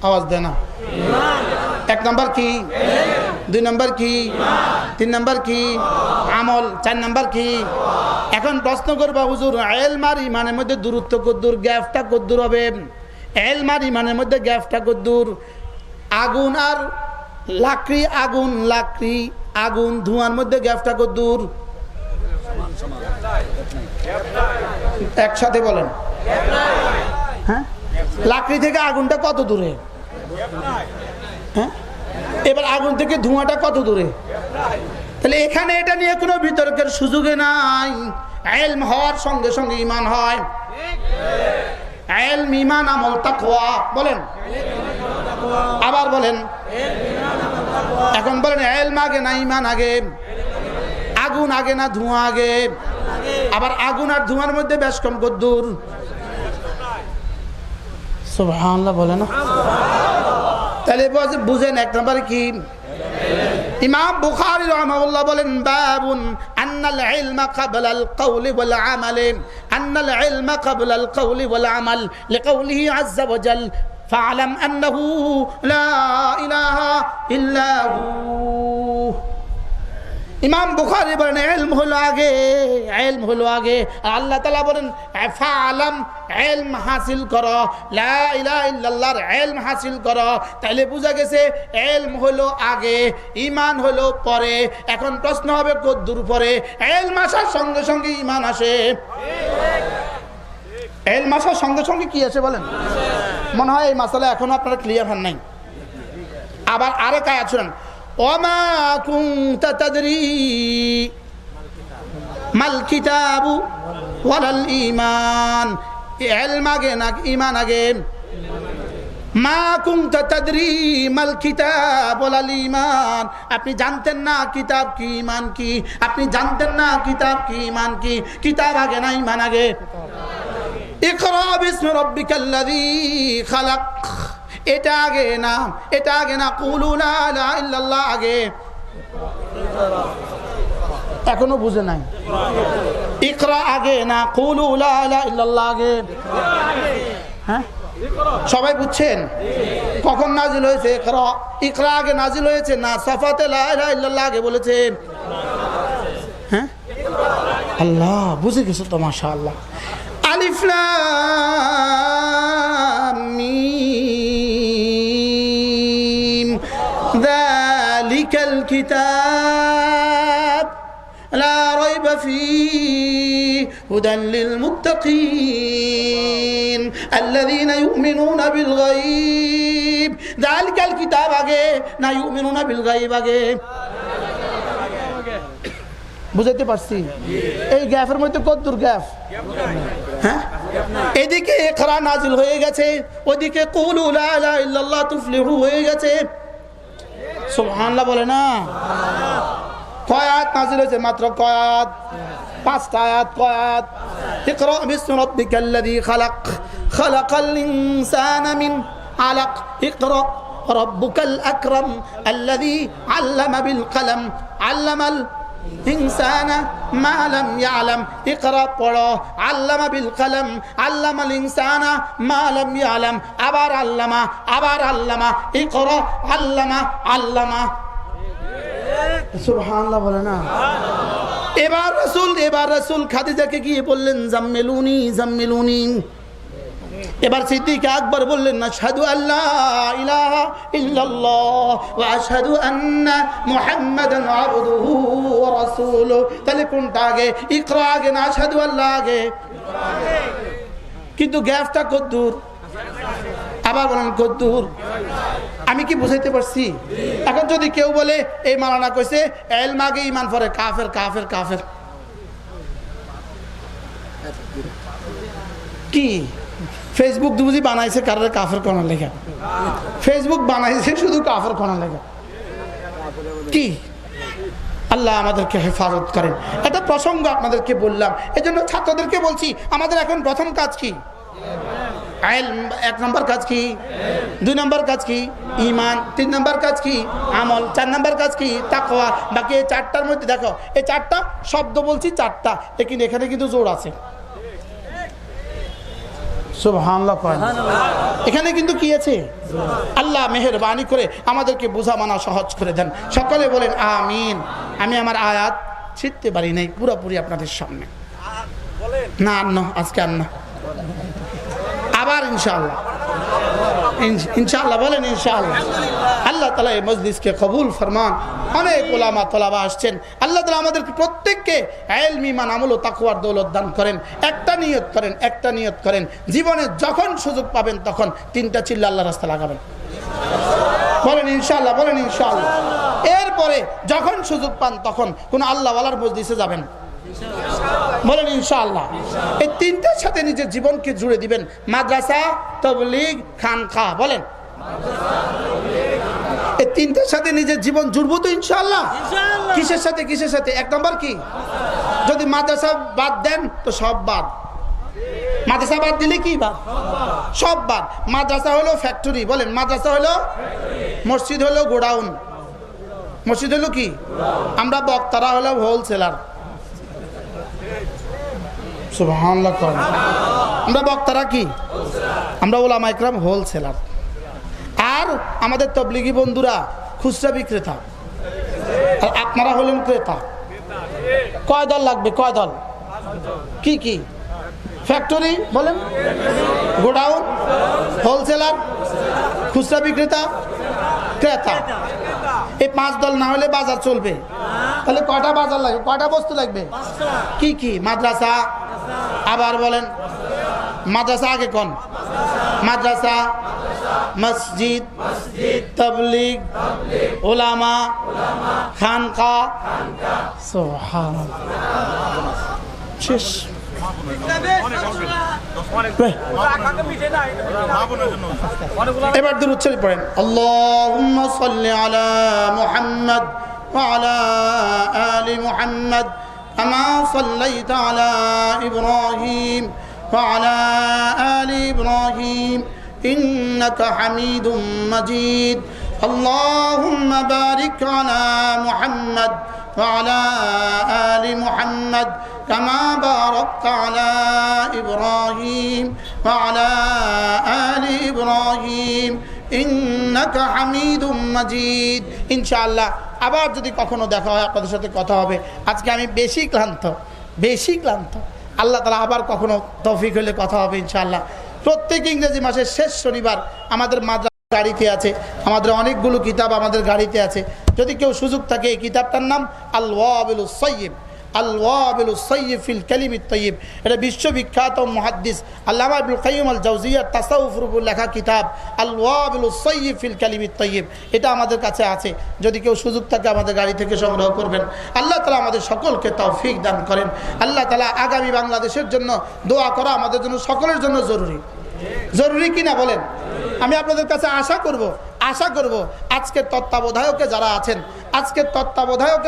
আওয়াজ দেয় না। 1 নাম্বার কি? 2 নাম্বার কি? 3 নাম্বার কি? আমল। 4 নাম্বার কি? এখন প্রশ্ন করবা হুজুর ইলম আর ঈমানের মধ্যে দূরত্ব কতদূর, গ্যাপটা কতদূর হবে? ইলম আর ঈমানের মধ্যে গ্যাপটা কতদূর? আগুন আর লাকড়ি, আগুন লাকড়ি, আগুন ধোঁয়ার মধ্যে গ্যাপটা কতদূর? একসাথে বলেন। হ্যাঁ, লাকড়ি থেকে আগুনটা কত দূরে? হ্যাঁ, এবার আগুন থেকে ধোঁয়াটা কত দূরে? তাহলে এখানে এটা নিয়ে কোনো বিতর্কের সুযোগে নাই। ইলম হওয়ার সঙ্গে সঙ্গে ঈমান হয়। ইলম, ঈমান, আমল, তাকওয়া। বলেন, আবার বলেন। এখন বলেন ইলম আগে না ঈমান আগে? আগুন আগে না ধোঁয়া আগে? আবার আগুন আর ধোঁয়ার মধ্যে বেশ কম কদ্দূর? সুবহানাল্লাহ বলে না। তাহলে বুঝেন 1 নম্বরে কি? ইমাম বুখারী রাহিমাহুল্লাহ বলেন বাবুন আন্নাল ইলমা ক্বাবলাল কওলি ওয়াল আমালি, আন্নাল ইলমা ক্বাবলাল কওলি ওয়াল আমাল লিকাউলিহি আযজা ওয়া জাল ফাআলাম আন্নাহু লা ইলাহা ইল্লা হু। ইমাম বুখারী বলেন ইলম হলো আগে, ইলম হলো আগে। আল্লাহ তাআলা বলেন ফাআলাম, ইলম হাসিল করো, লা ইলাহা ইল্লাল্লাহর ইলম হাসিল করো। তাইলে বোঝা গেছে ইলম হলো আগে, ঈমান হলো পরে। এখন প্রশ্ন হবে কতদূর পরে? ইলম আসার সঙ্গে সঙ্গে ঈমান আসে। ইলম আসার সঙ্গে সঙ্গে কি আসে বলেন? মনে হয় এই মাসালা এখনো আপনারা ক্লিয়ার হন নাই। আবার আরেক আয়াত শুনেন, ওয়ামা কুনতা তাদরি মাল কিতাবু ওয়ালাল ঈমান। ইলম আগে না ঈমান আগে? মা কুনতা তাদরি মাল কিতাব ওয়ালাল ঈমান। আপনি জানতেন না কিতাব কি ঈমান কি? আপনি জানতেন না কিতাব কি ঈমান কি? কিতাব আগে না ঈমান আগে? ইকরা বিসমি রাব্বিকাল্লাযী খালাক, এটা আগে না? এটা আগে না? কুলু লা ইলাহা ইল্লাল্লাহ আগে? এখনো বুঝে নাই। ইকরা আগে না কুলু লা ইলাহা ইল্লাল্লাহ আগে? হ্যাঁ, সবাই বুঝছেন? কখন নাজিল হয়েছে? ইকরা, ইকরা আগে নাজিল হয়েছে না সাফাতে লা ইলাহা ইল্লাল্লাহ আগে বলেছেন? হ্যাঁ, আল্লাহ বুঝে গেছো তো, মাশাআল্লাহ। আলিফ লাম মিম যালিকাল কিতাব লা রাইবা ফীহি হুদাল লিল মুত্তাকিন আল্লাযীনা ইউমিনুনা বিল গায়ব। যালিকাল কিতাব আগে না ইউমিনুনা বিল গায়ব আগে? বুঝাইতে পারছি? এই গ্যাপের মধ্যে কতদূর গ্যাপ? হ্যাঁ, এদিকে ইকরা নাজিল হয়ে গেছে, ওদিকে কুলু লা ইলাহা ইল্লাল্লাহ তুফলিহু হয়ে গেছে। সুবহানাল্লাহ বলে না। কয় আয়াত নাজিল হয়েছে? মাত্র কয় আয়াত? 5টা আয়াত। কয় আয়াত? ইকরা বিসমি রাব্বিকাল্লাযী খালাক, খালাকাল ইনসানা মিন আলাক, ইকরা রাব্বুকাল আকরাম আল্লাযী আল্লামা বিল কলম আল্লামাল ইনসানা মা লাম ইয়ালাম। ইকরা পড়ো, আল্লামা বিল কলম আল্লামাল ইনসানা মা লাম ইয়ালাম। আবার আল্লামা, আবার আল্লামা, ইকরা আল্লামা আল্লামা। সুবহানাল্লাহ বলে না। এবার রাসূল খাদিজাকে গিয়ে বললেন জাম্মিলুনি জাম্মিলুনি। এবার সিদ্দিক আকবর বললেন আশহাদু আল্লা ইলাহা ইল্লাল্লাহ ওয়া আশহাদু আন্না মুহাম্মাদান আবদুহু ওয়া রাসূলুহু। তাহলে কোনটা আগে? ইকরা আগে না আশহাদু আল্লাহ আগে? কিন্তু গ্যাপটা কতদূর? আবার বলেন কতদূর? আমি কি বুঝাইতে পারছি? এখন যদি কেউ বলে এই মাওলানা কইছে ইলম আগে ঈমান পরে, কাফের কাফের কাফের। কি ফেসবুক বুঝি বানাইছে কারণে কাফের কোনা লেখা? ফেসবুক বানাইছে শুধু কাফের কোনা লেখা। কি আল্লাহ আমাদেরকে হেফাজত করেন। এটা প্রসঙ্গ আপনাদেরকে বললাম, এজন্য ছাত্রদেরকে বলছি আমাদের এখন প্রথম কাজ কি? এক নম্বর কাজ কি, 2 নম্বর কাজ কি ঈমান, 3 নম্বর কাজ কি আমল, 4 নম্বর কাজ কি তাকওয়া। বাকি এই 4টার মধ্যে দেখো, এই 4টা শব্দ বলছি 4টা, কিন্তু এখানে কিন্তু জোর আছে। সুবহানাল্লাহ, এখানে কিন্তু কি আছে? আল্লাহ মেহেরবানি করে আমাদেরকে বোঝা মানা সহজ করে দেন। সকলে বলেন আমিন। আমি আমার আয়াত ছিটতে পারি নাই পুরোপুরি আপনাদের সামনে, না আন্না আজকে আন্না আবার ইনশাআল্লাহ, ইনশাআল্লাহ বলেন ইনশাআল্লাহ। আল্লাহ তাআলা এই মজলিসকে কবুল ফরমান। অনেক উলামা তলাবা আসছেন, আল্লাহ তাআলা আমাদেরকে প্রত্যেককে ইলম, ঈমান, আমল ও তাকওয়ার দৌলত দান করেন। একটা নিয়ত করেন, জীবনে যখন সুযোগ পাবেন তখন 3টা চিল্লা আল্লাহর রাস্তা লাগাবেন। বলেন ইনশাআল্লাহ, বলেন ইনশাআল্লাহ। এরপরে যখন সুযোগ পান তখন কোন আল্লাহওয়ালার মজলিসে যাবেন, বলেন ইনশাআল্লাহ। এই 3টার সাথে নিজের জীবনকে জুড়ে দিবেন। মাদ্রাসা, তাবলীগ, খানকা। বলেন এই 3টার সাথে নিজের জীবন জুড়বো তো ইনশাআল্লাহ। কিসের সাথে, কিসের সাথে? 1 নম্বর কি, যদি মাদ্রাসা বাদ দেন তো সব বাদ। মাদ্রাসা বাদ দিলে কি বাদ? সব বাদ। মাদ্রাসা হলো ফ্যাক্টরি। বলেন মাদ্রাসা হলো মসজিদ, হলো গোডাউন। মসজিদ হলো কি? আমরা বক্তারা হলো হোলসেলার। সুবহানাল্লাহ। আমরা বক্তারা কি? আমরা উলামা ইকরাম হোলসেলার। আর আমাদের তাবলীগী বন্ধুরা খুচরা বিক্রেতা, আর আপনারা হলেন ক্রেতা। কয় দল লাগবে? কয় দল? কি কি? ফ্যাক্টরি, বলেন গোডাউন, হোলসেলার, খুচরা বিক্রেতা, ক্রেতা। এই 5 দল না হলে বাজার চলবে। তাহলে কয়টা বাজার লাগবে? কয়টা বস্তু লাগবে? কি কি? মাদ্রাসা। আবার বলেন মাদ্রাসা আগে কোন? মাদ্রাসা, মসজিদ, তাবলীগ, উলামা, খানকা। সুবহানাল্লাহ। শেষ। এবার দুরূদ শরীফ পড়েন। আল্লাহুম্মা সাল্লি আলা মুহাম্মাদ ওয়া আলা আলি মুহাম্মাদ কামা সাল্লাইতা আলা ইব্রাহিম ওয়া আলা আলি ইব্রাহিম ইন্নাকা হামিদুম মাজিদ। আল্লাহুম্মা বারিক আলা মুহাম্মাদ ওয়া আলা আলি মুহাম্মাদ কামা বারাকতা আলা ইব্রাহিম ওয়া আলা আলি ইব্রাহিম ইন্নাকা হামিদুম মাজিদ। ইনশাআল্লাহ আবার যদি কখনো দেখা হয় আপনাদের সাথে কথা হবে। আজকে আমি বেশি ক্লান্ত। আল্লাহ তাআলা আবার কখনো তৌফিক হলে কথা হবে ইনশাআল্লাহ। প্রত্যেক ইংরেজি মাসের শেষ শনিবার আমাদের মাদ্রাসা গাড়িতে আছে, আমাদের অনেকগুলো কিতাব আমাদের গাড়িতে আছে। যদি কেউ সুযোগ থাকে, এই কিতাবটার নাম আল ওয়াবিলুস সাইয়্যিব, আল ওয়াবিলুস সাইয়্যিব ফিল কালিমিত তাইয়্যিব। এটা বিশ্ববিখ্যাত মুহাদ্দিস আল্লামা ইবনুল কাইয়্যিম আল জাওজিয়ার তাসাউফের উপর লেখা কিতাব আল ওয়াবিলুস সাইয়্যিব ফিল কালিমিত তাইয়্যিব। এটা আমাদের কাছে আছে। যদি কেউ সুযোগ থাকে আমাদের গাড়ি থেকে সংগ্রহ করবেন। আল্লাহ তাআলা আমাদের সকলকে তৌফিক দান করেন। আল্লাহ তাআলা আগামী বাংলাদেশের জন্য দোয়া করা আমাদের জন্য সকলের জন্য জরুরি কিনা বলেন? আমি আপনাদের কাছে আশা করব আজকের তত্ত্বাবধায়কে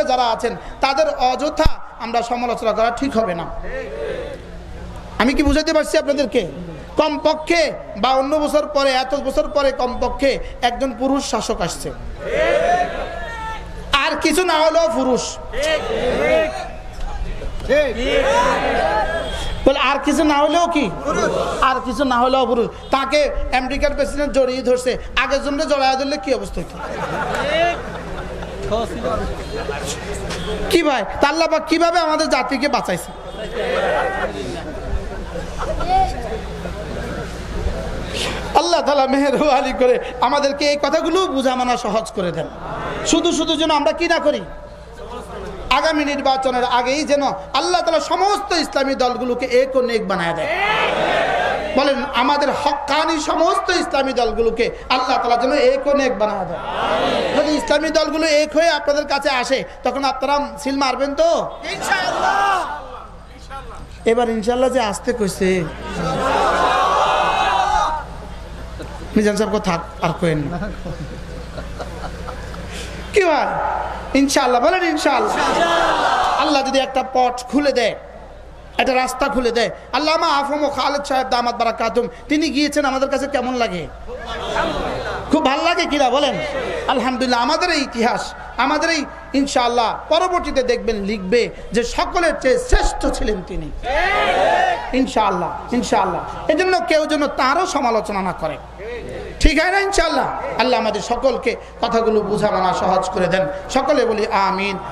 যারা আছেন তাদের অযথা আমরা সমালোচনা করা ঠিক হবে না। আমি কি বুঝাতে পারছি আপনাদেরকে? কমপক্ষে 52 বছর পরে, এত বছর পরে কমপক্ষে একজন পুরুষ শাসক আসছে। আর কিছু না হলেও পুরুষ, বলে আর কিছু না হলেও কি? আর কিছু না হলেও পুরুষ। তাকে আমেরিকার প্রেসিডেন্ট জড়িয়ে ধরছে, আগের জন্য জড়াইয়া ধরলে কি অবস্থা হইতো? কি ভাই, আল্লাহ পাক কিভাবে আমাদের জাতিকে বাঁচাইছে? আল্লাহ তাআলা মেহেরবানি করে আমাদেরকে এই কথাগুলো বুঝা মানা সহজ করে দেন। শুধু যেন আমরা কি না করি, আগামী নির্বাচনের আগেই যেন আল্লাহ তাআলা সমস্ত ইসলামী দলগুলোকে এক ও নেক বানায় দেয়। বলেন আমাদের হক্কানি সমস্ত ইসলামী দলগুলোকে আল্লাহ তাআলা যেন এক ও নেক বানায় দেয়। যদি ইসলামী দলগুলো এক হয়ে আপনাদের কাছে আসে তখন আপনারা সিল মারবেন তো ইনশাআল্লাহ। এবার ইনশাআল্লাহ যে আসতে কইছে মিজান সাহেব থাক আর কইেন না। কি ভাই ইনশাআল্লাহ বলেন ইনশাআল্লাহ। আল্লাহ যদি একটা পথ খুলে দেয়, একটা রাস্তা খুলে দেয়। আল্লামা আফম ও খালেদ সাহেব দামাত বারাকাতুম তিনি গিয়েছেন, আমাদের কাছে কেমন লাগে? খুব ভালো লাগে কিনা বলেন? আলহামদুলিল্লাহ। আমাদের এই ইতিহাস, আমাদের এই ইনশাআল্লাহ পরবর্তীতে দেখবেন লিখবে যে সকলের চেয়ে শ্রেষ্ঠ ছিলেন তিনি, ইনশাআল্লাহ ইনশাআল্লাহ। এজন্য কেউ যেন তারও সমালোচনা না করে, ঠিক হয় না ইনশাআল্লাহ। আল্লাহ আমাদের সকলকে কথাগুলো বুঝা মানা সহজ করে দেন। সকলে বলি আমিন।